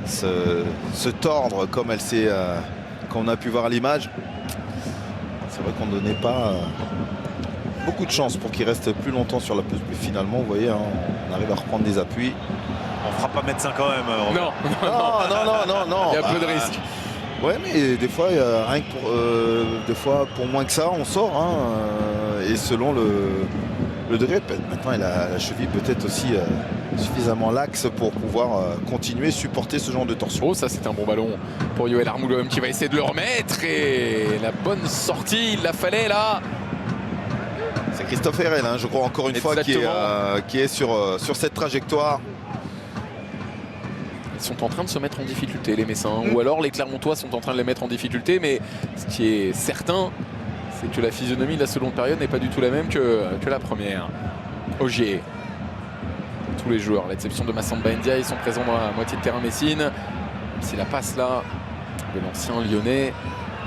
se tordre comme elle s'est, quand on a pu voir l'image, c'est vrai qu'on ne donnait pas beaucoup de chance pour qu'il reste plus longtemps sur la pelouse. Puis finalement, vous voyez, hein, on arrive à reprendre des appuis. On fera pas médecin quand même. Non. Non. Il y a peu de risques. Ouais, mais des fois, rien que des fois, pour moins que ça, on sort. Hein, et selon le degré, maintenant, il a la cheville peut-être aussi suffisamment laxe pour pouvoir continuer, supporter ce genre de torsion. Oh, ça c'est un bon ballon pour Yoel Armoulom qui va essayer de le remettre. Et la bonne sortie, il la fallait là. C'est Christophe Herrel, hein, je crois, encore une fois, qui est sur cette trajectoire. Ils sont en train de se mettre en difficulté, les Messins. Ou alors les Clermontois sont en train de les mettre en difficulté. Mais ce qui est certain, c'est que la physionomie de la seconde période n'est pas du tout la même que la première. Ogier. Tous les joueurs, à l'exception de Massamba Ndiaye, ils sont présents dans la moitié de terrain Messine. Si la passe là de l'ancien Lyonnais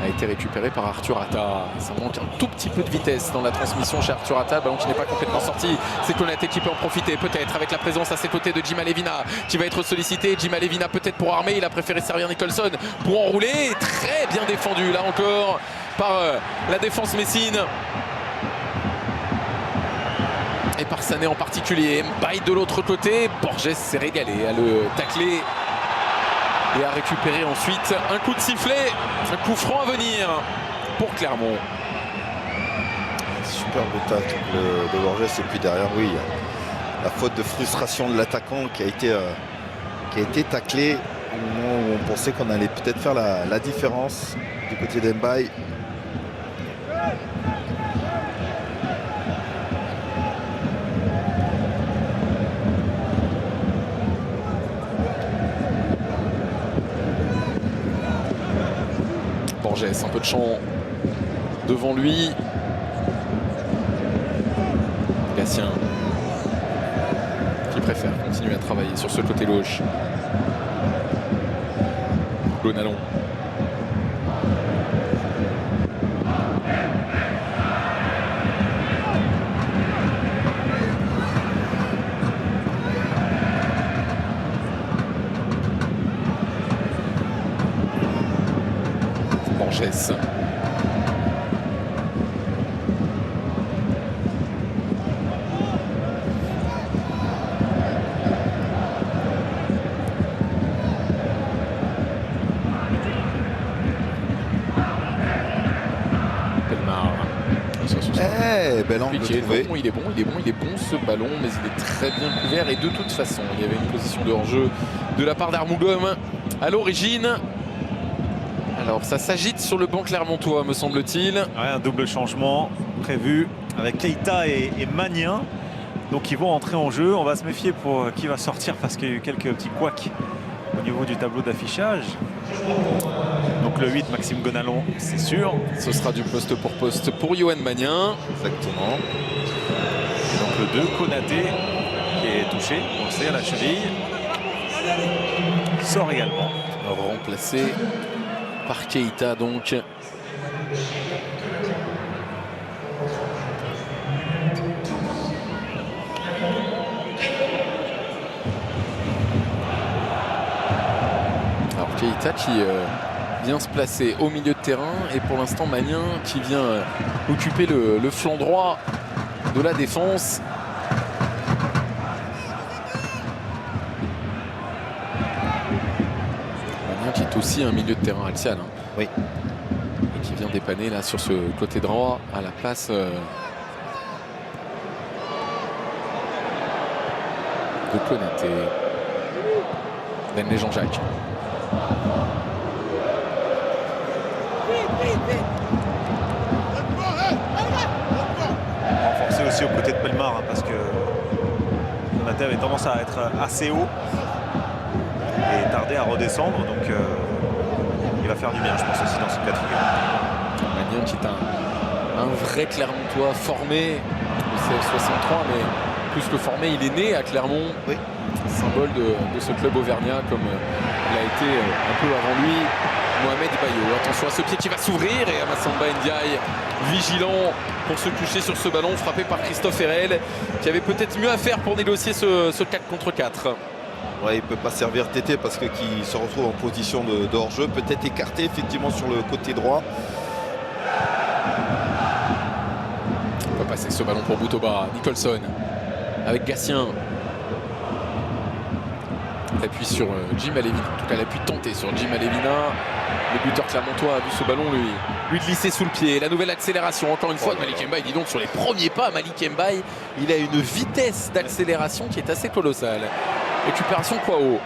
a été récupérée par Arthur Atta. Ça manque un tout petit peu de vitesse dans la transmission chez Arthur Atta. Ballon qui n'est pas complètement sorti. C'est Konaté qui peut en profiter, peut-être avec la présence à ses côtés de Jim Alevina qui va être sollicité. Jim Alevina peut-être pour armer. Il a préféré servir Nicholson pour enrouler. Très bien défendu là encore par la défense messine. Et par Sané en particulier. Mbaye de l'autre côté. Borges s'est régalé à le tacler et à récupérer ensuite un coup de sifflet, un coup franc à venir pour Clermont. Superbe tacle de Borges, et puis derrière, oui, la faute de frustration de l'attaquant qui a été taclé au moment où on pensait qu'on allait peut-être faire la différence du côté d'Mbaye. Borges, un peu de champ devant lui. Gatien qui préfère continuer à travailler sur ce côté gauche. Gonalon. Borges. Bel angle trouvé. Il est bon ce ballon, mais il est très bien couvert. Et de toute façon, il y avait une position de hors-jeu de la part d'Armougom à l'origine. Alors ça s'agite sur le banc clermontois, me semble-t-il. Ouais, un double changement prévu avec Keita et Magnin. Donc ils vont entrer en jeu. On va se méfier pour qui va sortir parce qu'il y a eu quelques petits couacs au niveau du tableau d'affichage. Donc le 8, Maxime Gonalon, c'est sûr. Ce sera du poste pour Yohan Magnin. Exactement. Et donc le 2, Konaté, qui est touché, on le sait, à la cheville. Sort également. Remplacé par Keita donc. Alors Keita qui vient se placer au milieu de terrain et pour l'instant Magnin qui vient occuper le flanc droit de la défense. Magnin qui est aussi un milieu de terrain Alcial. Hein. Oui. Et qui vient dépanner là sur ce côté droit à la place de Konaté. Denley Jean-Jacques. Renforcer aussi aux côtés de Pelmar, hein, parce que Konaté avait tendance à être assez haut et tarder à redescendre. Donc il va faire du bien, je pense, aussi dans ce cas de figure. Magnan qui est un vrai Clermontois formé au CF63, mais plus que formé, il est né à Clermont. Oui. Symbole de ce club auvergnat, comme l'a été un peu avant lui Mohamed Bayo. Attention à ce pied qui va s'ouvrir et Massamba Ndiaye vigilant pour se coucher sur ce ballon frappé par Christophe Herel, qui avait peut-être mieux à faire pour négocier ce 4 contre 4. Ouais, il ne peut pas servir Tété parce que qui se retrouve en position de hors-jeu, peut-être écarté effectivement sur le côté droit. On va passer ce ballon pour Boutoba. Nicholson avec Gatien. L'appui sur Jim Alevina, en tout cas l'appui tenté sur Jim Alevina. Le buteur clermontois a vu ce ballon lui glisser sous le pied. La nouvelle accélération encore une fois de Malik Mbaye. Dis donc, sur les premiers pas, Malik Mbaye, il a une vitesse d'accélération qui est assez colossale. Récupération Kwao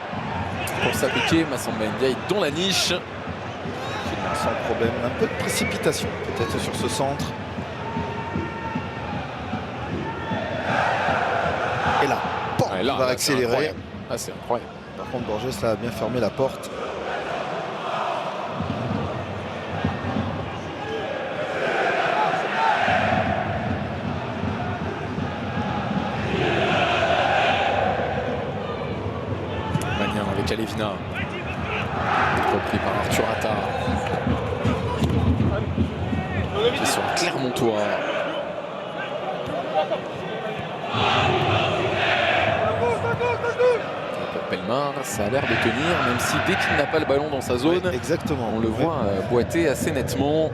pour s'appliquer Massamba Ndiaye dans la niche. Sans problème, un peu de précipitation peut-être sur ce centre. Et là, bon, Ouais, il va accélérer. Ah, c'est incroyable. Par contre, Borges là, a bien fermé la porte. Magnan avec Alevina. Repris par Arthur Atta. Qui sont Clermontois. Pelmar, ça a l'air de tenir, même si dès qu'il n'a pas le ballon dans sa zone, Oui, exactement. on le voit boiter assez nettement.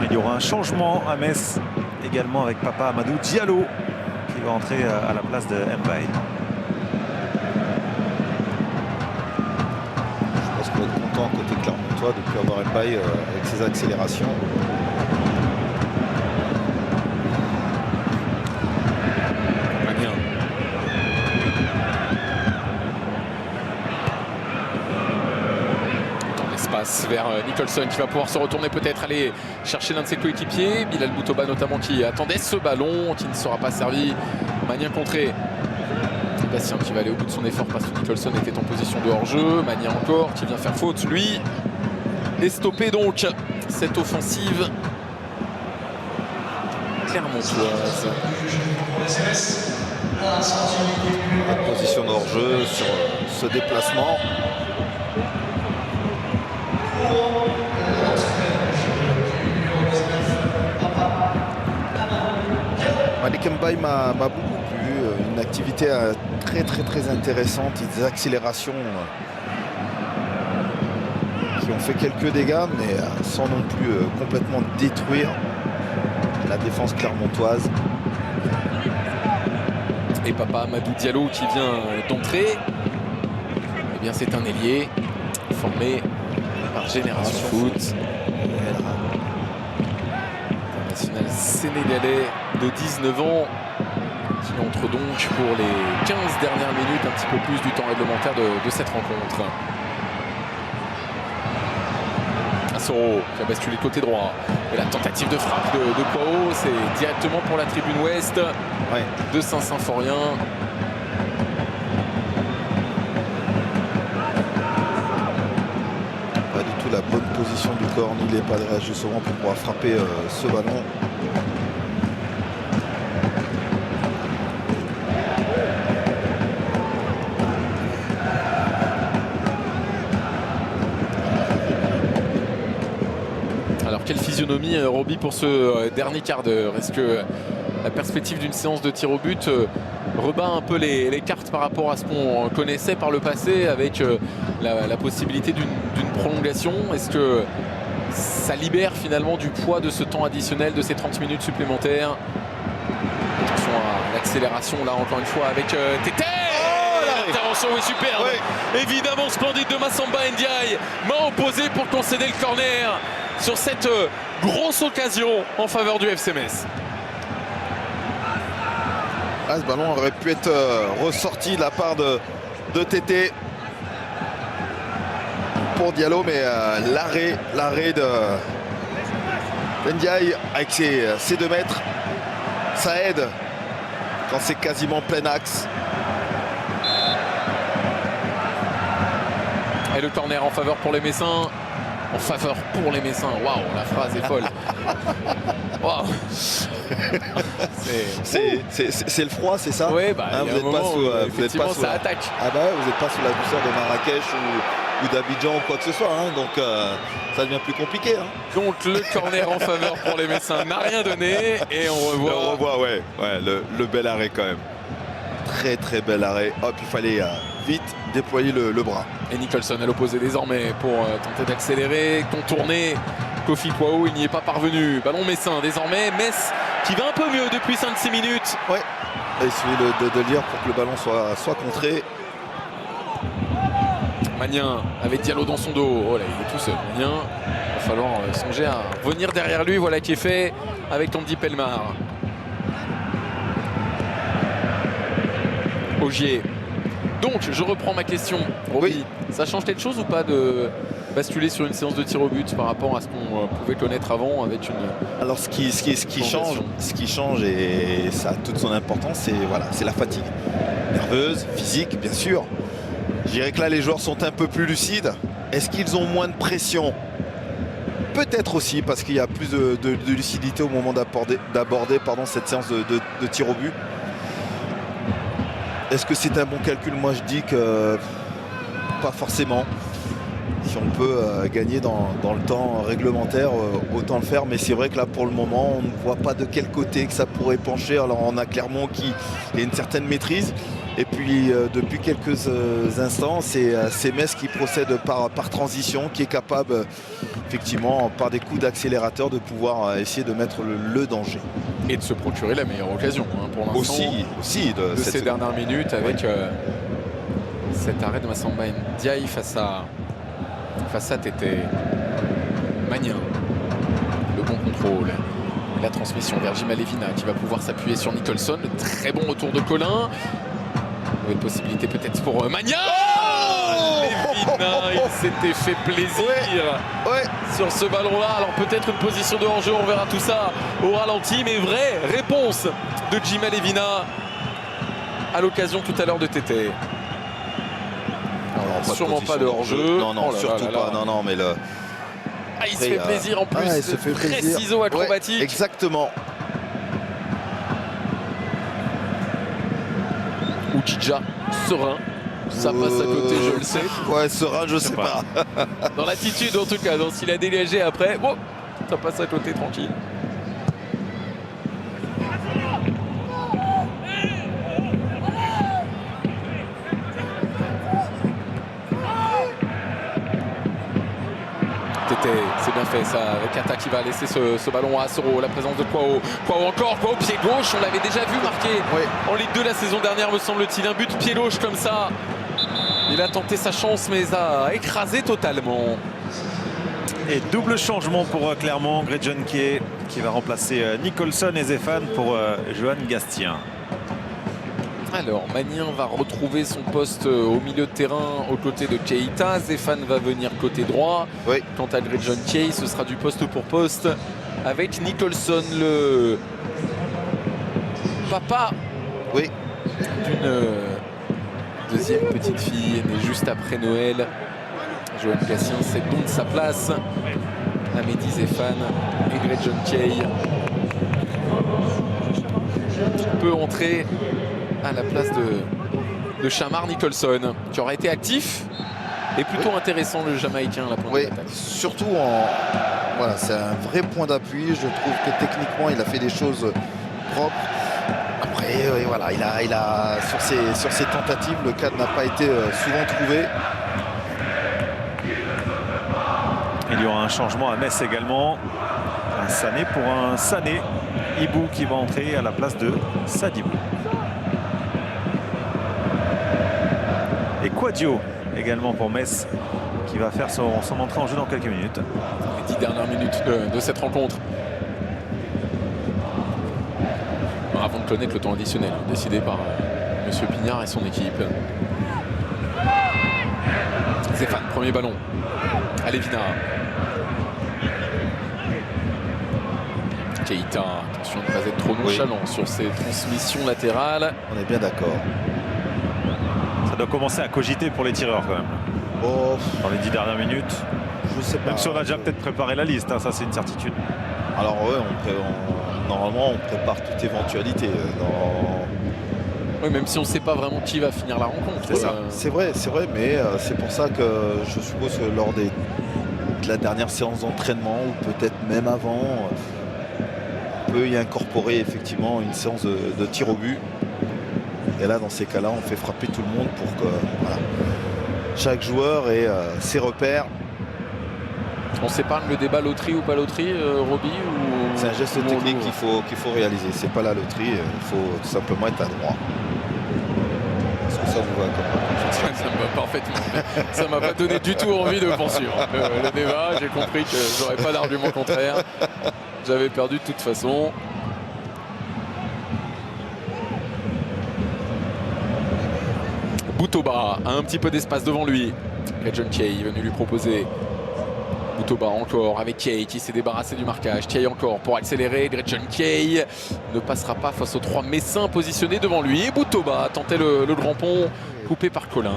Il y aura un changement à Metz également avec Papa Amadou Diallo qui va entrer à la place de Mbaye. Je pense qu'on va être content côté Clermontois de ne plus avoir Mbaye avec ses accélérations. Magnan. Dans l'espace vers Nicholson qui va pouvoir se retourner, peut-être aller chercher l'un de ses coéquipiers. Bilal Boutoba notamment qui attendait ce ballon qui ne sera pas servi. Magnan contré. Bastien qui va aller au bout de son effort parce que Nicholson était en position de hors-jeu. Magnan encore qui vient faire faute lui. Et stopper donc cette offensive clermontoise. La position de hors-jeu sur ce déplacement. Malik Mbaye m'a beaucoup plu. Une activité très intéressante, des accélérations qui ont fait quelques dégâts, mais sans non plus complètement détruire la défense clermontoise. Et Papa Amadou Diallo qui vient d'entrer. Eh bien c'est un ailier formé par Génération Foot. International sénégalais de 19 ans qui entre donc pour les 15 dernières minutes, un petit peu plus du temps réglementaire de cette rencontre. Assoro qui a basculé côté droit. Et la tentative de frappe de Kwao, c'est directement pour la tribune ouest de Saint-Symphorien. Pas du tout la bonne position du corps ni les pas de réajustement pour pouvoir frapper ce ballon. Quelle physionomie, Roby, pour ce dernier quart d'heure? Est-ce que la perspective d'une séance de tir au but rebat un peu les cartes par rapport à ce qu'on connaissait par le passé avec la possibilité d'une prolongation? Est-ce que ça libère finalement du poids de ce temps additionnel, de ces 30 minutes supplémentaires? Attention à l'accélération là encore une fois avec Tété. L'intervention est superbe. Oui. Évidemment splendide de Massamba Ndiaye. Main opposée pour concéder le corner sur cette grosse occasion en faveur du FC Metz. Ah, ce ballon aurait pu être ressorti de la part de Tété. pour Diallo, mais l'arrêt de Ndiaye avec ses 2 mètres, ça aide quand c'est quasiment plein axe. Et le corner en faveur pour les Messins. En faveur pour les Messins. Waouh, la phrase est folle. Waouh. C'est le froid, c'est ça? Oui, bah, vous n'êtes pas sous, effectivement, ça attaque. Ah bah vous n'êtes pas sous la douceur de Marrakech ou d'Abidjan ou quoi que ce soit, hein, donc ça devient plus compliqué. Hein. Donc le corner en faveur pour les Messins n'a rien donné et on revoit. Ouais, le bel arrêt quand même. Très très bel arrêt. Hop, il fallait vite déployer le bras. Et Nicholson à l'opposé désormais pour tenter d'accélérer, contourner Kofi Kouao, il n'y est pas parvenu. Ballon messin désormais, Metz qui va un peu mieux depuis 5-6 minutes. Ouais, il suffit de lire pour que le ballon soit contré. Magnin avec Diallo dans son dos. Oh là, il est tout seul. Magnin, il va falloir songer à venir derrière lui. Voilà qui est fait avec Tandy Pelmar. Ogier. Donc, je reprends ma question. Roby, Oui. ça change quelque chose ou pas de basculer sur une séance de tir au but par rapport à ce qu'on pouvait connaître avant avec une... Alors ce qui change, et ça a toute son importance, c'est la fatigue. Nerveuse, physique, bien sûr. Je dirais que là, les joueurs sont un peu plus lucides. Est-ce qu'ils ont moins de pression? Peut-être aussi, parce qu'il y a plus de lucidité au moment d'aborder cette séance de tir au but. Est-ce que c'est un bon calcul? Moi, je dis que pas forcément. Si on peut gagner dans le temps réglementaire, autant le faire. Mais c'est vrai que là, pour le moment, on ne voit pas de quel côté que ça pourrait pencher. Alors, on a Clermont qui a une certaine maîtrise. Et puis, depuis quelques instants, c'est Metz qui procède par transition, qui est capable, effectivement, par des coups d'accélérateur, de pouvoir essayer de mettre le danger. Et de se procurer la meilleure occasion hein, pour l'instant. Aussi de ces dernières minutes avec cet arrêt de Massamba Ndiaye face à Tété. Magnin, le bon contrôle, la transmission vers Jima Levina qui va pouvoir s'appuyer sur Nicholson. Le très bon retour de Colin. Nouvelle possibilité peut-être pour Magnin. Levina, il s'était fait plaisir sur ce ballon-là. Alors peut-être une position de hors-jeu, on verra tout ça au ralenti. Mais vraie réponse de Jima Levina à l'occasion tout à l'heure de Tété. Sûrement pas de hors-jeu. Non, Oh là surtout là là. pas. Non, mais le... Ah, il se fait plaisir en plus. il se fait très plaisir. ciseaux acrobatiques. Ouais, exactement. Oudjidja, serein. Ça passe à côté, je le sais. Ouais, serein, je sais pas. Dans l'attitude en tout cas. Donc s'il a dégagé après, oh, ça passe à côté tranquille. C'est bien fait ça, avec Kata qui va laisser ce ballon à Assoro, la présence de Kouao. Kouao encore, Kouao pied gauche, on l'avait déjà vu marquer en Ligue 2 la saison dernière me semble-t-il, un but pied gauche comme ça. Il a tenté sa chance mais a écrasé totalement. Et double changement pour Clermont, Gretchen qui va remplacer Nicholson et Zéphane pour Johan Gastien. Alors, Magnin va retrouver son poste au milieu de terrain aux côtés de Keita. Zéphane va venir côté droit. Oui. Quant à Gretchen Key, ce sera du poste pour poste avec Nicholson, le papa d'une deuxième petite fille née juste après Noël. Johan Gastien c'est donc sa place. Amédi Zéphane et Gretchen Key peut entrer à la place de Shamar Nicholson, qui aura été actif et plutôt intéressant, le Jamaïcain à la pointe de l'attaque. Surtout voilà, c'est un vrai point d'appui. Je trouve que techniquement il a fait des choses propres. Après voilà, il a sur ses tentatives, le cadre n'a pas été souvent trouvé. Il y aura un changement à Metz également. Un Sané pour un Sané. Ibou qui va entrer à la place de Sadibou. Et Quadio également pour Metz qui va faire son entrée en jeu dans quelques minutes. Les 10 dernières minutes de cette rencontre. Avant de connaître le temps additionnel décidé par M. Pignard et son équipe. Stéphane, premier ballon. Alevina. Keita, attention de ne pas être trop nonchalant sur ses transmissions latérales. On est bien d'accord. Ça doit commencer à cogiter pour les tireurs quand même. Oh, Dans les 10 dernières minutes. je sais pas. Même si on a déjà peut-être préparé la liste, hein, ça c'est une certitude. Alors ouais, normalement on prépare toute éventualité. Oui, même si on ne sait pas vraiment qui va finir la rencontre. C'est ça. C'est vrai, mais c'est pour ça que je suppose que lors de la dernière séance d'entraînement, ou peut-être même avant, on peut y incorporer effectivement une séance de tir au but. Et là, dans ces cas-là, on fait frapper tout le monde pour que voilà, chaque joueur ait ses repères. On s'épargne le débat loterie ou pas loterie, Roby ou... C'est un geste technique qu'il faut réaliser. C'est pas la loterie, il faut tout simplement être à droit. Est-ce que ça vous va comme Ça me va parfaitement. Ça m'a pas donné du tout envie de poursuivre le débat. J'ai compris que j'aurais pas d'argument contraire. J'avais perdu de toute façon. Boutoba a un petit peu d'espace devant lui. John Kay est venu lui proposer. Boutoba encore avec Kay qui s'est débarrassé du marquage. Kay encore pour accélérer. Gretchen Kay ne passera pas face aux 3 Messins positionnés devant lui. Et Boutoba a tenté le grand pont coupé par Colin.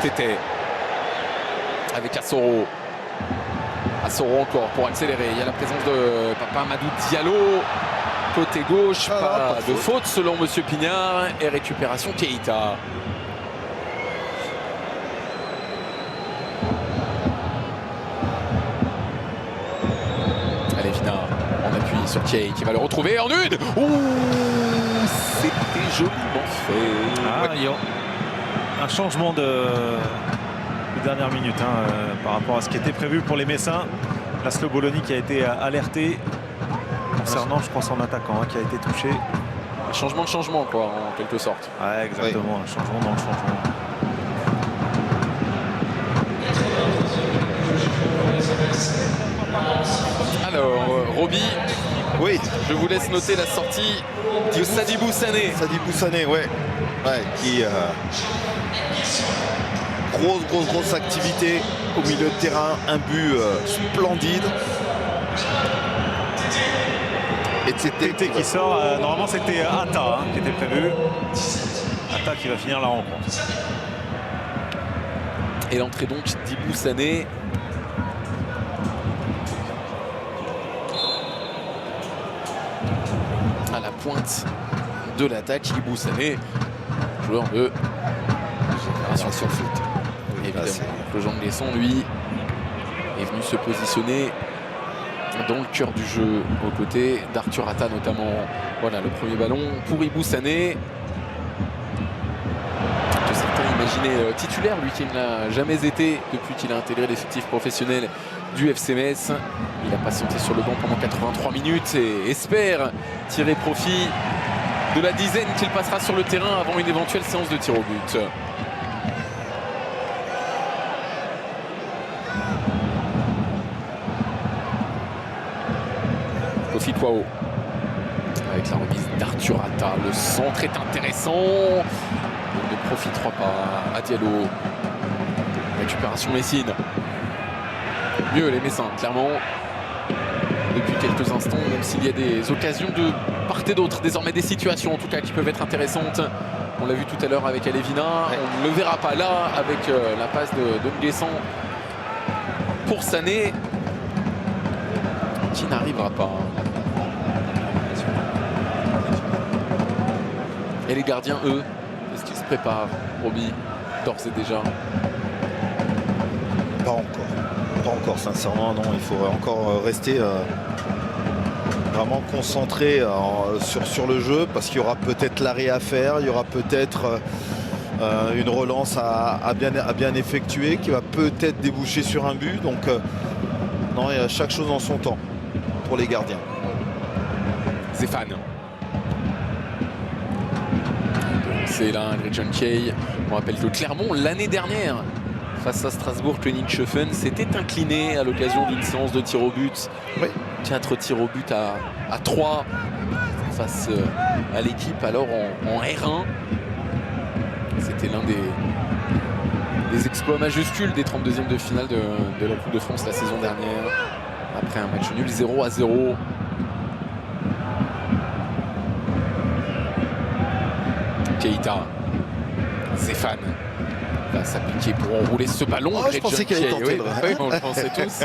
Tété avec Assoro. Assoro encore pour accélérer. Il y a la présence de Papa Amadou Diallo. Côté gauche, pas de faute selon Monsieur Pignard. Et récupération Keita. Sur Kay qui va le retrouver en une. Ouh, c'était joliment fait. Ah, il y a un changement de dernière minute par rapport à ce qui était prévu pour les Messins. Laszlo Bologna qui a été alerté concernant, je crois, son attaquant qui a été touché. Un changement de changement, quoi, en quelque sorte. Ouais, exactement, oui. Un changement dans le changement. Alors, Roby, oui, je vous laisse noter la sortie de Sadibou Sané. Sadibou Sané, ouais, qui grosse activité au milieu de terrain, un but splendide. Et Tété qui sort, normalement c'était Atta qui était prévu. Atta qui va finir la rencontre. Et l'entrée donc d'Ibou Sané. À la pointe de l'attaque, Ibou Sané, joueur de Génération sur Foot. Évidemment, le Jean Glesson, lui, est venu se positionner dans le cœur du jeu, aux côtés d'Arthur Atta notamment. Voilà, le premier ballon pour Ibou Sané. Que certains imaginaient titulaire, lui qui ne l'a jamais été depuis qu'il a intégré l'effectif professionnel du FC Metz. Il a patienté sur le banc pendant 83 minutes et espère tirer profit de la dizaine qu'il passera sur le terrain avant une éventuelle séance de tir au but. Kofi Kwao avec la remise d'Arthur Atta. Le centre est intéressant. Il ne profitera pas à Diallo. Récupération Messine. Mieux les Messins, clairement. Depuis quelques instants, même s'il y a des occasions de part et d'autre, désormais des situations en tout cas qui peuvent être intéressantes. On l'a vu tout à l'heure avec Alevina, on ne le verra pas là avec la passe de Nguessan pour Sané, qui n'arrivera pas. Et les gardiens, eux, est-ce qu'ils se préparent, Roby, d'ores et déjà? Pas encore, sincèrement, non. Il faudrait encore rester vraiment concentré sur le jeu, parce qu'il y aura peut-être l'arrêt à faire, il y aura peut-être une relance à bien effectuer qui va peut-être déboucher sur un but. Donc non, il y a chaque chose en son temps pour les gardiens. Stéphane. C'est là Gretchen Kay. On rappelle que Clermont, l'année dernière, face à Strasbourg, Königshofen s'était incliné à l'occasion d'une séance de tir au but. Oui. 4 tirs au but à 3 face à l'équipe alors en R1. C'était l'un des exploits majuscules des 32e de finale de la Coupe de France la saison dernière. Après un match nul 0-0. Keita, Zéphane va s'appliquer pour enrouler ce ballon. Oh, je pensais qu'elle allait tenter. Oui, on le pensait tous.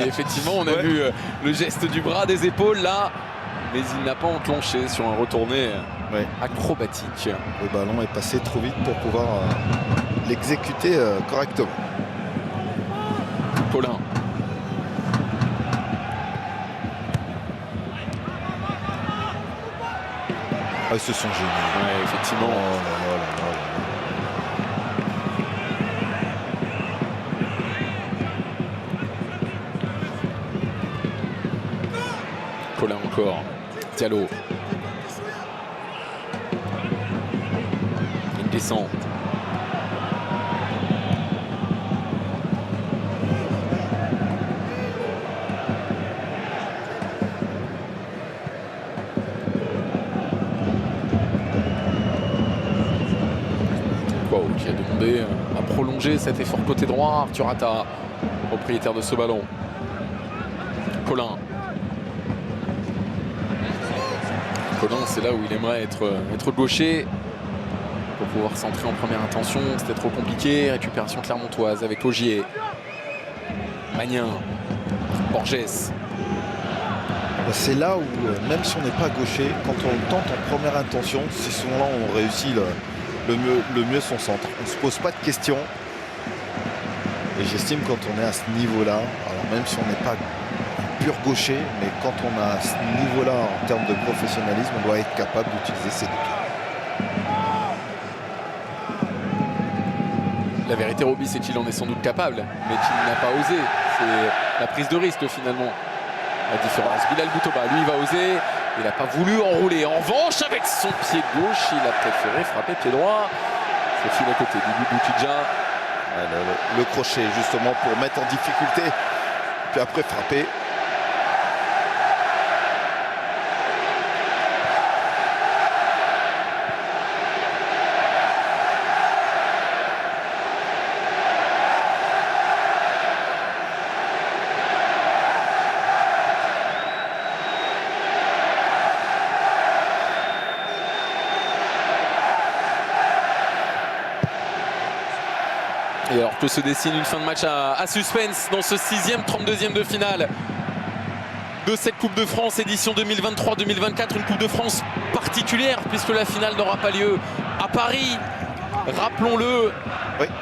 Effectivement, on a vu le geste du bras, des épaules là, mais il n'a pas enclenché sur un retourné acrobatique. Le ballon est passé trop vite pour pouvoir l'exécuter correctement. Colin. Ah, ils se sont gênés. Ouais, effectivement. Oh là là là là là. Colin encore. Diallo. Il descend. Qui a demandé à prolonger cet effort côté droit. Arthur Atta, propriétaire de ce ballon. Colin. Colin, c'est là où il aimerait être gaucher pour pouvoir centrer en première intention. C'était trop compliqué. Récupération clermontoise avec Ogier. Magnin. Borges. C'est là où, même si on n'est pas gaucher, quand on le tente en première intention, c'est souvent là où on réussit le mieux son centre. On ne se pose pas de questions. Et j'estime quand on est à ce niveau-là, alors même si on n'est pas un pur gaucher, mais quand on a ce niveau-là en termes de professionnalisme, on doit être capable d'utiliser ses deux pieds. La vérité, Roby, c'est qu'il en est sans doute capable, mais qu'il n'a pas osé. C'est la prise de risque finalement. La différence. Bilal Boutoba, lui, il va oser. Il n'a pas voulu enrouler. En revanche, avec son pied gauche, il a préféré frapper pied droit. C'est fil à côté. Bibi Boutidja. Le crochet, justement, pour mettre en difficulté. Puis après, frapper. Et alors que se dessine une fin de match à suspense dans ce 6e, 32e de finale de cette Coupe de France édition 2023-2024. Une Coupe de France particulière puisque la finale n'aura pas lieu à Paris. Rappelons-le,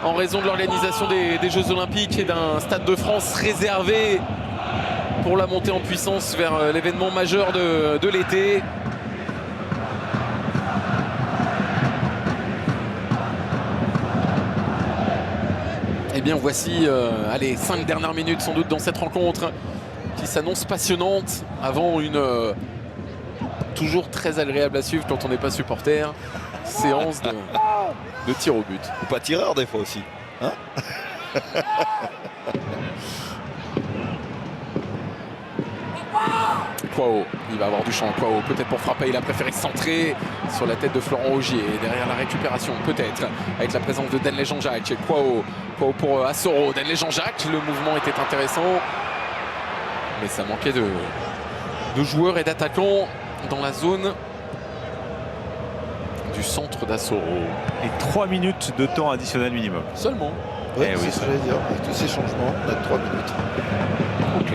en raison de l'organisation des Jeux Olympiques et d'un Stade de France réservé pour la montée en puissance vers l'événement majeur de l'été. Eh bien voici, allez, 5 dernières minutes sans doute dans cette rencontre qui s'annonce passionnante avant une toujours très agréable à suivre quand on n'est pas supporter, séance de tir au but. Ou pas tireur des fois aussi. Hein. Kouao, il va avoir du champ. Kouao, peut-être pour frapper, il a préféré centrer sur la tête de Florent Ogier. Derrière la récupération, peut-être, avec la présence de Denley Jean-Jacques. Kouao pour Assoro. Denley Jean-Jacques, le mouvement était intéressant. Mais ça manquait de joueurs et d'attaquants dans la zone du centre d'Assoro. Et 3 minutes de temps additionnel minimum. Seulement. Oui, c'est ce que j'allais dire. Avec tous ces changements, on a 3 minutes. Ok.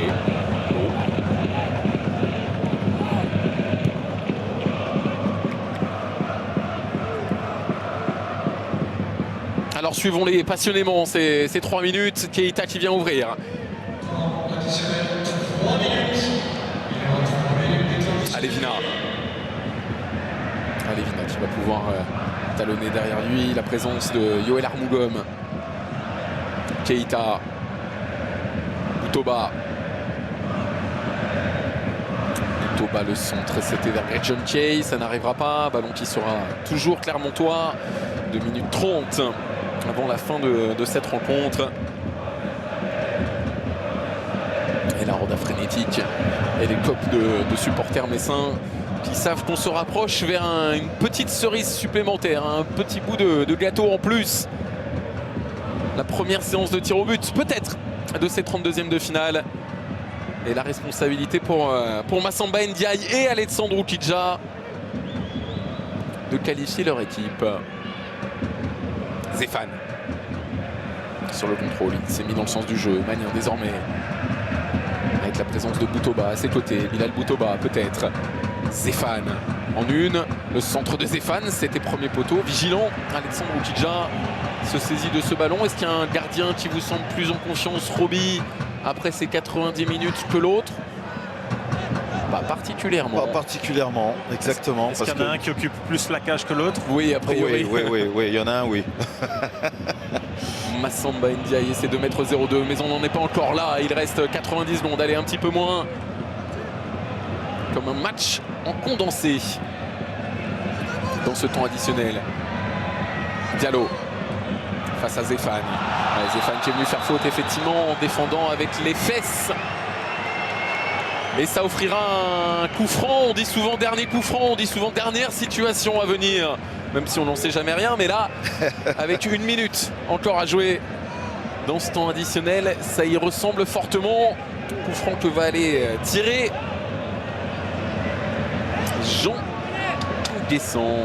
Alors suivons-les passionnément ces 3 minutes. Keita qui vient ouvrir. Alevina. Alevina qui va pouvoir talonner derrière lui. La présence de Yoel Armougom. Keita. Boutoba. Boutoba le centre. C'était vers John Kay. Ça n'arrivera pas. Ballon qui sera toujours clermontois. 2 minutes 30 avant la fin de cette rencontre. Et la ronde frénétique et les copes de supporters messins qui savent qu'on se rapproche vers une petite cerise supplémentaire, un petit bout de gâteau en plus la première séance de tir au but, peut-être, de ces 32e de finale. Et la responsabilité pour Massamba Ndiaye et Alessandro Kidja de qualifier leur équipe. Zéphane sur le contrôle, il s'est mis dans le sens du jeu. Magnin désormais avec la présence de Boutoba à ses côtés. Bilal Boutoba peut-être. Zéphane en une. Le centre de Zéphane, c'était premier poteau. Vigilant, Alessandro Kidja se saisit de ce ballon. Est-ce qu'il y a un gardien qui vous semble plus en confiance, Roby, après ces 90 minutes que l'autre? Pas particulièrement. Pas particulièrement, exactement. Est-ce qu'il y en a un qui occupe plus la cage que l'autre? Oui, a priori. Oui, il y en a un, oui. Massamba Ndiaye essaie de mettre 0-2, mais on n'en est pas encore là. Il reste 90 secondes, allez, un petit peu moins. Comme un match en condensé dans ce temps additionnel. Diallo face à Zéphane. Ouais, Zéphane qui est venu faire faute effectivement en défendant avec les fesses. Et ça offrira un coup franc. On dit souvent dernier coup franc, on dit souvent dernière situation à venir. Même si on n'en sait jamais rien, mais là, avec 1 minute encore à jouer dans ce temps additionnel, ça y ressemble fortement. Coup franc que va aller tirer Jean Guesson.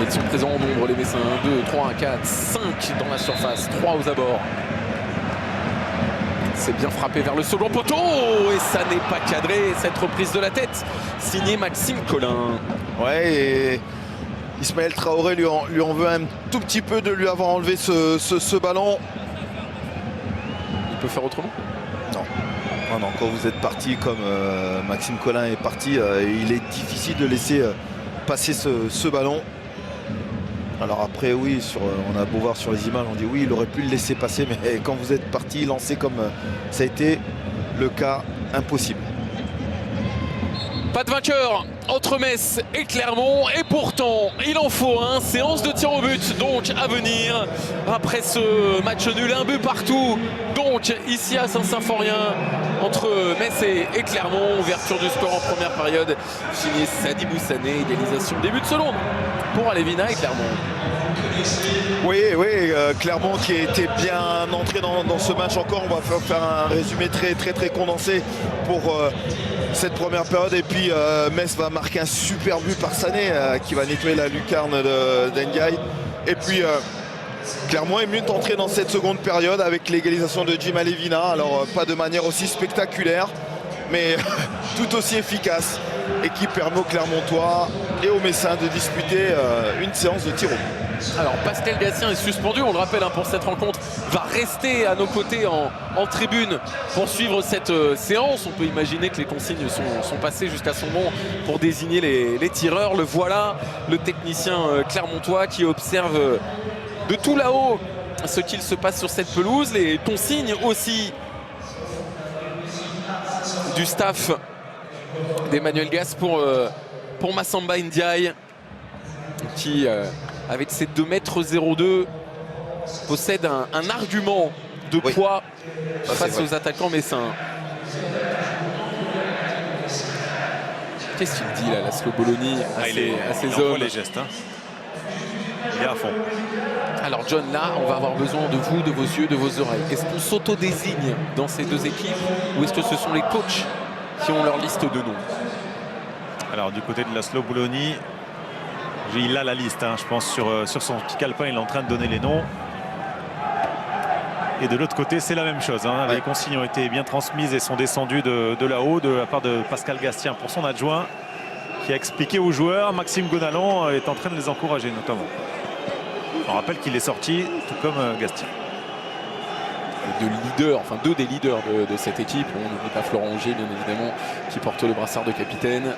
Ils sont présents en nombre, les Messins. 1, 2, 3, 4, 5 dans la surface, 3 aux abords. C'est bien frappé vers le second poteau et ça n'est pas cadré. Cette reprise de la tête signée Maxime Collin. Ouais, et Ismaël Traoré lui en veut un tout petit peu de lui avoir enlevé ce ballon. Il peut faire autrement? Non, quand vous êtes parti comme Maxime Collin est parti, il est difficile de laisser passer ce ballon. Alors après, oui, on a beau voir sur les images, on dit oui, il aurait pu le laisser passer, mais quand vous êtes parti, lancé comme ça a été le cas, impossible. Pas de vainqueur entre Metz et Clermont, et pourtant il en faut un. Séance de tir au but donc à venir après ce match nul, 1 but partout donc ici à Saint-Symphorien entre Metz et Clermont. Ouverture du score en première période signé Sadi Boussané, égalisation début de seconde pour Alévina et Clermont. Oui, Clermont qui était bien entré dans ce match encore. On va faire un résumé très condensé pour cette première période. Et puis Metz va marquer un super but par Sané qui va nettoyer la lucarne d'Ndiaye. Et puis Clermont est mieux entré dans cette seconde période avec l'égalisation de Jim Alévina. Alors pas de manière aussi spectaculaire, mais tout aussi efficace, et qui permet aux Clermontois et aux Messins de disputer une séance de tir au but. Alors Pascal Gatien est suspendu, on le rappelle, pour cette rencontre, va rester à nos côtés en tribune pour suivre cette séance. On peut imaginer que les consignes sont passées jusqu'à son nom pour désigner les tireurs. Le voilà, le technicien clermontois qui observe de tout là-haut ce qu'il se passe sur cette pelouse. Les consignes aussi du staff d'Emmanuel Gas pour Massamba Ndiaye qui avec ses 2,02 m possède un argument de poids face aux attaquants messins. Qu'est-ce qu'il dit là, Laszlo Bologna à ses hommes? Les gestes, hein. Il est à fond. Alors John, là, on va avoir besoin de vous, de vos yeux, de vos oreilles. Est-ce qu'on s'auto-désigne dans ces deux équipes ou est-ce que ce sont les coachs qui ont leur liste de noms? Alors du côté de Laszlo Bologna, il a la liste, hein, je pense, sur son petit calepin, il est en train de donner les noms. Et de l'autre côté, c'est la même chose, hein. Les consignes ont été bien transmises et sont descendues de là-haut de la part de Pascal Gastien pour son adjoint, qui a expliqué aux joueurs. Maxime Gonalon est en train de les encourager notamment. On rappelle qu'il est sorti, tout comme Gastien. Deux des leaders de cette équipe. On n'oublie pas Florent Auger, bien évidemment, qui porte le brassard de capitaine.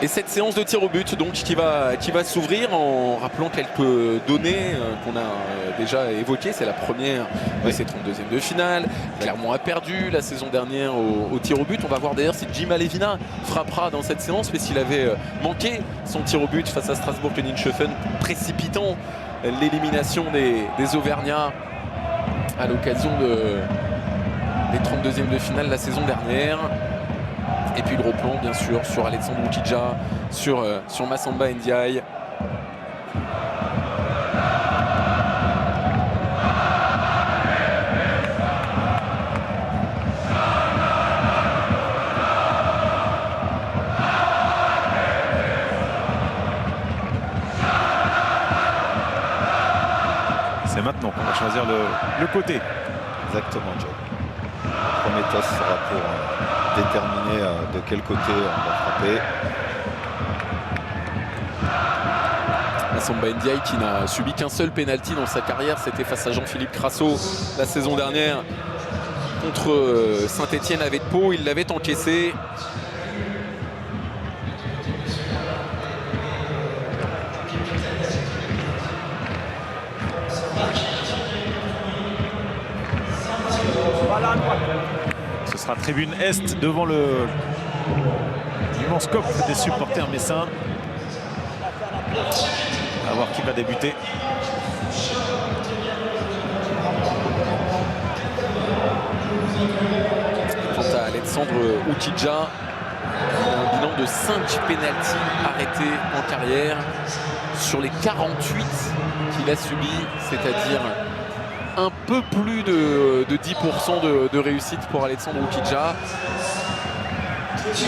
Et cette séance de tir au but donc qui va s'ouvrir en rappelant quelques données qu'on a déjà évoquées. C'est la première de ces 32e de finale. Clermont a perdu la saison dernière au tir au but. On va voir d'ailleurs si Jim Alévina frappera dans cette séance, mais s'il avait manqué son tir au but face à Strasbourg et Ninschöffen, précipitant l'élimination des Auvergnats à l'occasion des 32e de finale la saison dernière. Et puis le replan bien sûr sur Alexandre Oukidja, sur Massamba Ndiaye. C'est maintenant qu'on va choisir le côté. Exactement, Joe. Le premier toss sera pour déterminer de quel côté on va frapper. Massamba Ndiaye qui n'a subi qu'un seul pénalty dans sa carrière, c'était face à Jean-Philippe Crasso la saison dernière contre Saint-Etienne avec Pau, il l'avait encaissé. Ce sera tribune Est devant l'immense coffre des supporters messins. On va voir qui va débuter. Quant à Alexandre Oukidja, un bilan de 5 pénaltys arrêtés en carrière sur les 48 qu'il a subis, c'est-à-dire un peu plus de 10% de réussite pour Alexandre Oukidja.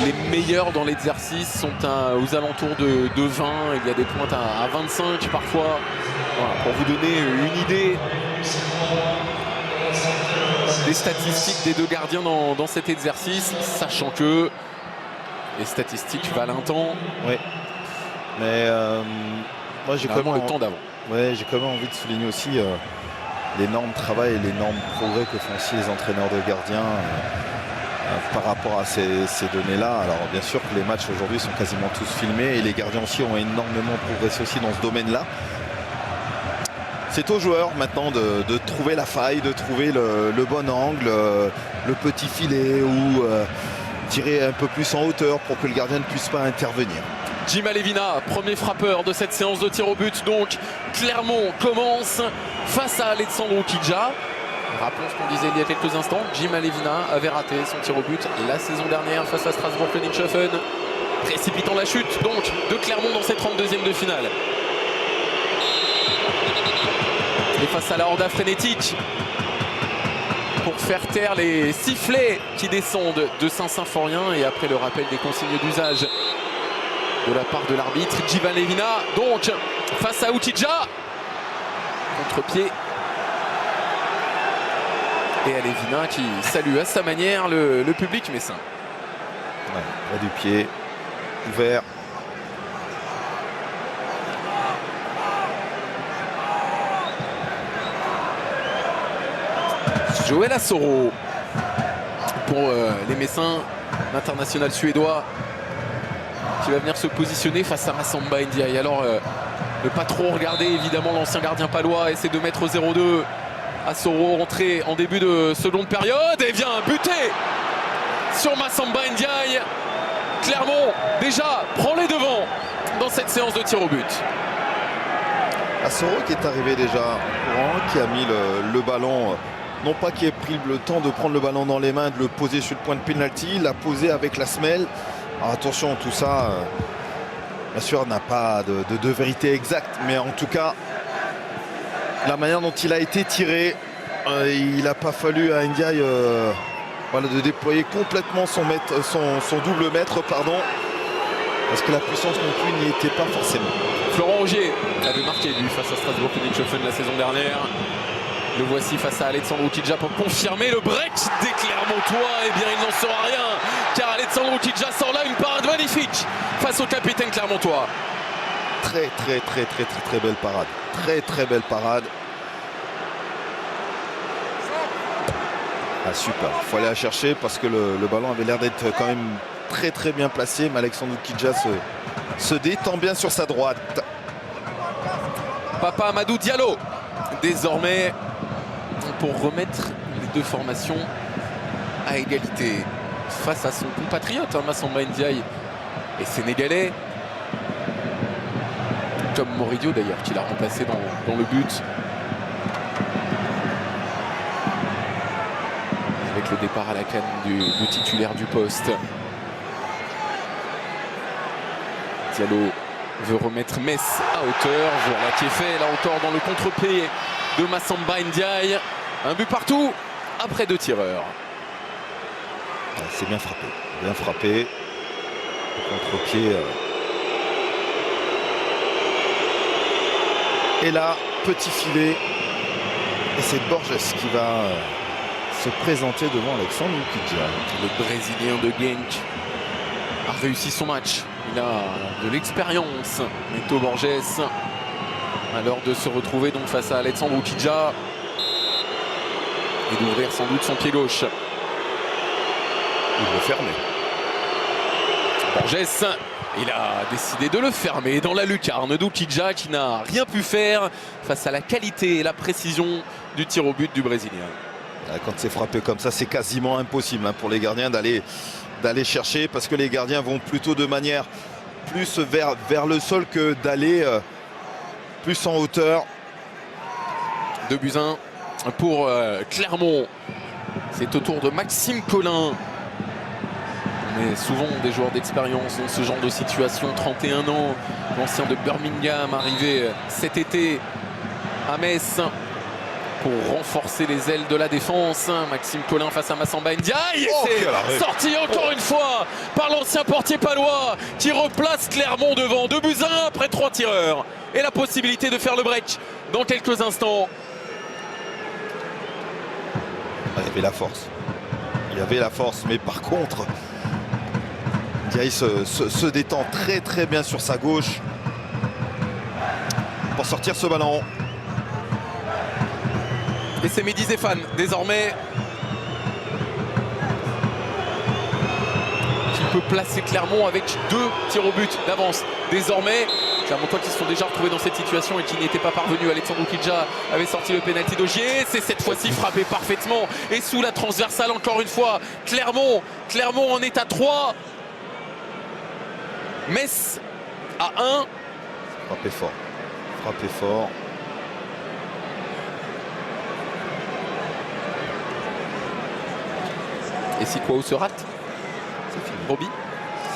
Les meilleurs dans l'exercice sont aux alentours de 20, il y a des pointes à 25 parfois. Voilà, pour vous donner une idée des statistiques des deux gardiens dans cet exercice, sachant que les statistiques valent un temps. Oui. Mais moi j'ai quand même le temps d'avant. Ouais, j'ai quand même envie de souligner aussi l'énorme travail et l'énorme progrès que font aussi les entraîneurs de gardiens par rapport à ces données-là. Alors bien sûr que les matchs aujourd'hui sont quasiment tous filmés et les gardiens aussi ont énormément progressé aussi dans ce domaine-là. C'est aux joueurs maintenant de trouver la faille, de trouver le bon angle, le petit filet ou tirer un peu plus en hauteur pour que le gardien ne puisse pas intervenir. Jim Alevina, premier frappeur de cette séance de tir au but. Donc Clermont commence face à Alexandre Oukidja. Rappelons ce qu'on disait il y a quelques instants. Jim Alevina avait raté son tir au but la saison dernière face à Strasbourg-Königshofen, précipitant la chute donc de Clermont dans cette 32e de finale. Et face à la Horda frénétique, pour faire taire les sifflets qui descendent de Saint-Symphorien et après le rappel des consignes d'usage de la part de l'arbitre, Jim Alevina donc face à Oukidja, contre-pied. Et Alevina qui salue à sa manière le public messin. Ouais, bas du pied, ouvert. Joël Asoro pour les Messins, l'international suédois qui va venir se positionner face à Massamba Ndiaye. Alors ne pas trop regarder évidemment l'ancien gardien palois, essaie de mettre 0-2. Asoro rentré en début de seconde période et vient buter sur Massamba Ndiaye. Clermont déjà prend les devants dans cette séance de tir au but. Asoro qui est arrivé déjà en courant, qui a mis le ballon, non pas qui ait pris le temps de prendre le ballon dans les mains, de le poser sur le point de pénalty, il l'a posé avec la semelle. Alors attention, tout ça, bien sûr, n'a pas de vérité exacte, mais en tout cas, la manière dont il a été tiré, il n'a pas fallu à Ndiaye voilà, de déployer complètement son double mètre, pardon, parce que la puissance non plus n'y était pas forcément. Florent Ogier avait marqué lui face à Strasbourg-Königshofen la saison dernière. Le voici face à Alexandre Oukidja pour confirmer le break des Clermontois. Eh bien, il n'en sera rien, car Alexandre Oukidja sort là une parade magnifique face au capitaine clermontois. Très belle parade. Très belle parade. Ah super, il faut aller la chercher parce que le ballon avait l'air d'être quand même très bien placé, mais Alexandre Oukidja se détend bien sur sa droite. Papa Amadou Diallo désormais pour remettre les deux formations à égalité face à son compatriote Massamba Ndiaye et sénégalais, comme Moridio d'ailleurs qui l'a remplacé dans le but avec le départ à la canne du titulaire du poste. Diallo veut remettre Metz à hauteur. Voilà qui est fait là encore dans le contre-pied de Massamba Ndiaye. Un but partout après 2 tireurs. C'est bien frappé. Bien frappé. Contre-pied. Et là, petit filet. Et c'est Borges qui va se présenter devant Alexandre Ukidja. Le Brésilien de Genk a réussi son match. Il a de l'expérience. Neto Borges, à l'heure de se retrouver donc face à Alexandre Ukidja et d'ouvrir sans doute son pied gauche. Il veut fermer. Borges, il a décidé de le fermer dans la lucarne d'Ukidja qui n'a rien pu faire face à la qualité et la précision du tir au but du Brésilien. Quand c'est frappé comme ça, c'est quasiment impossible pour les gardiens d'aller chercher, parce que les gardiens vont plutôt de manière plus vers le sol que d'aller plus en hauteur. 2-1 pour Clermont. C'est au tour de Maxime Collin. Mais souvent des joueurs d'expérience dans ce genre de situation. 31 ans, l'ancien de Birmingham, arrivé cet été à Metz pour renforcer les ailes de la défense. Maxime Collin face à Massamba Ndiaye. C'est sorti encore une fois par l'ancien portier palois qui replace Clermont devant. 2-1 après 3 tireurs. Et la possibilité de faire le break dans quelques instants. Il y avait la force. Il y avait la force, mais par contre, Ndiaye se détend très bien sur sa gauche pour sortir ce ballon. Et c'est Mehdi Zéphane désormais qui peut placer Clermont avec 2 tirs au but d'avance. Désormais, Clermontois qui se sont déjà retrouvés dans cette situation et qui n'étaient pas parvenus. Alexandre Ukidja avait sorti le pénalty d'Ogier. C'est cette fois-ci frappé parfaitement et sous la transversale encore une fois. Clermont en est à 3. Metz à 1. Frappé fort. Frappé fort. Et si Kouao se rate, c'est fini. Roby,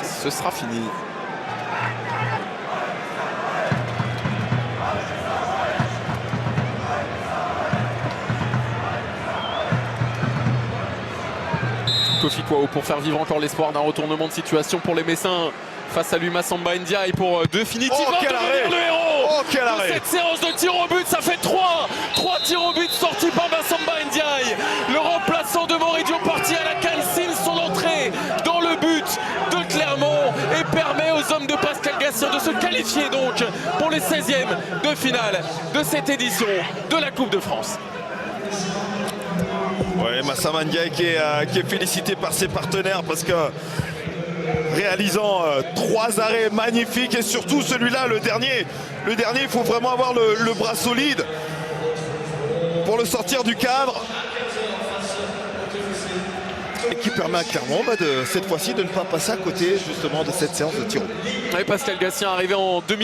ce sera fini. Kofi Kouao pour faire vivre encore l'espoir d'un retournement de situation pour les Messins. Face à lui Massamba Ndiaye pour définitivement devenir le héros de cette séance de tir au but. Ça fait 3 tirs au but sortis par Massamba Ndiaye. Le remplaçant de Moridio Parti à la canne signe son entrée dans le but de Clermont et permet aux hommes de Pascal Gassien de se qualifier donc pour les 16e de finale de cette édition de la Coupe de France. Ouais, Massamba Ndiaye qui est félicité par ses partenaires parce que réalisant 3 arrêts magnifiques et surtout celui-là, le dernier, il faut vraiment avoir le bras solide pour le sortir du cadre et qui permet à Clermont cette fois-ci de ne pas passer à côté justement de cette séance de tir. Pascal Gassien arrivé en demi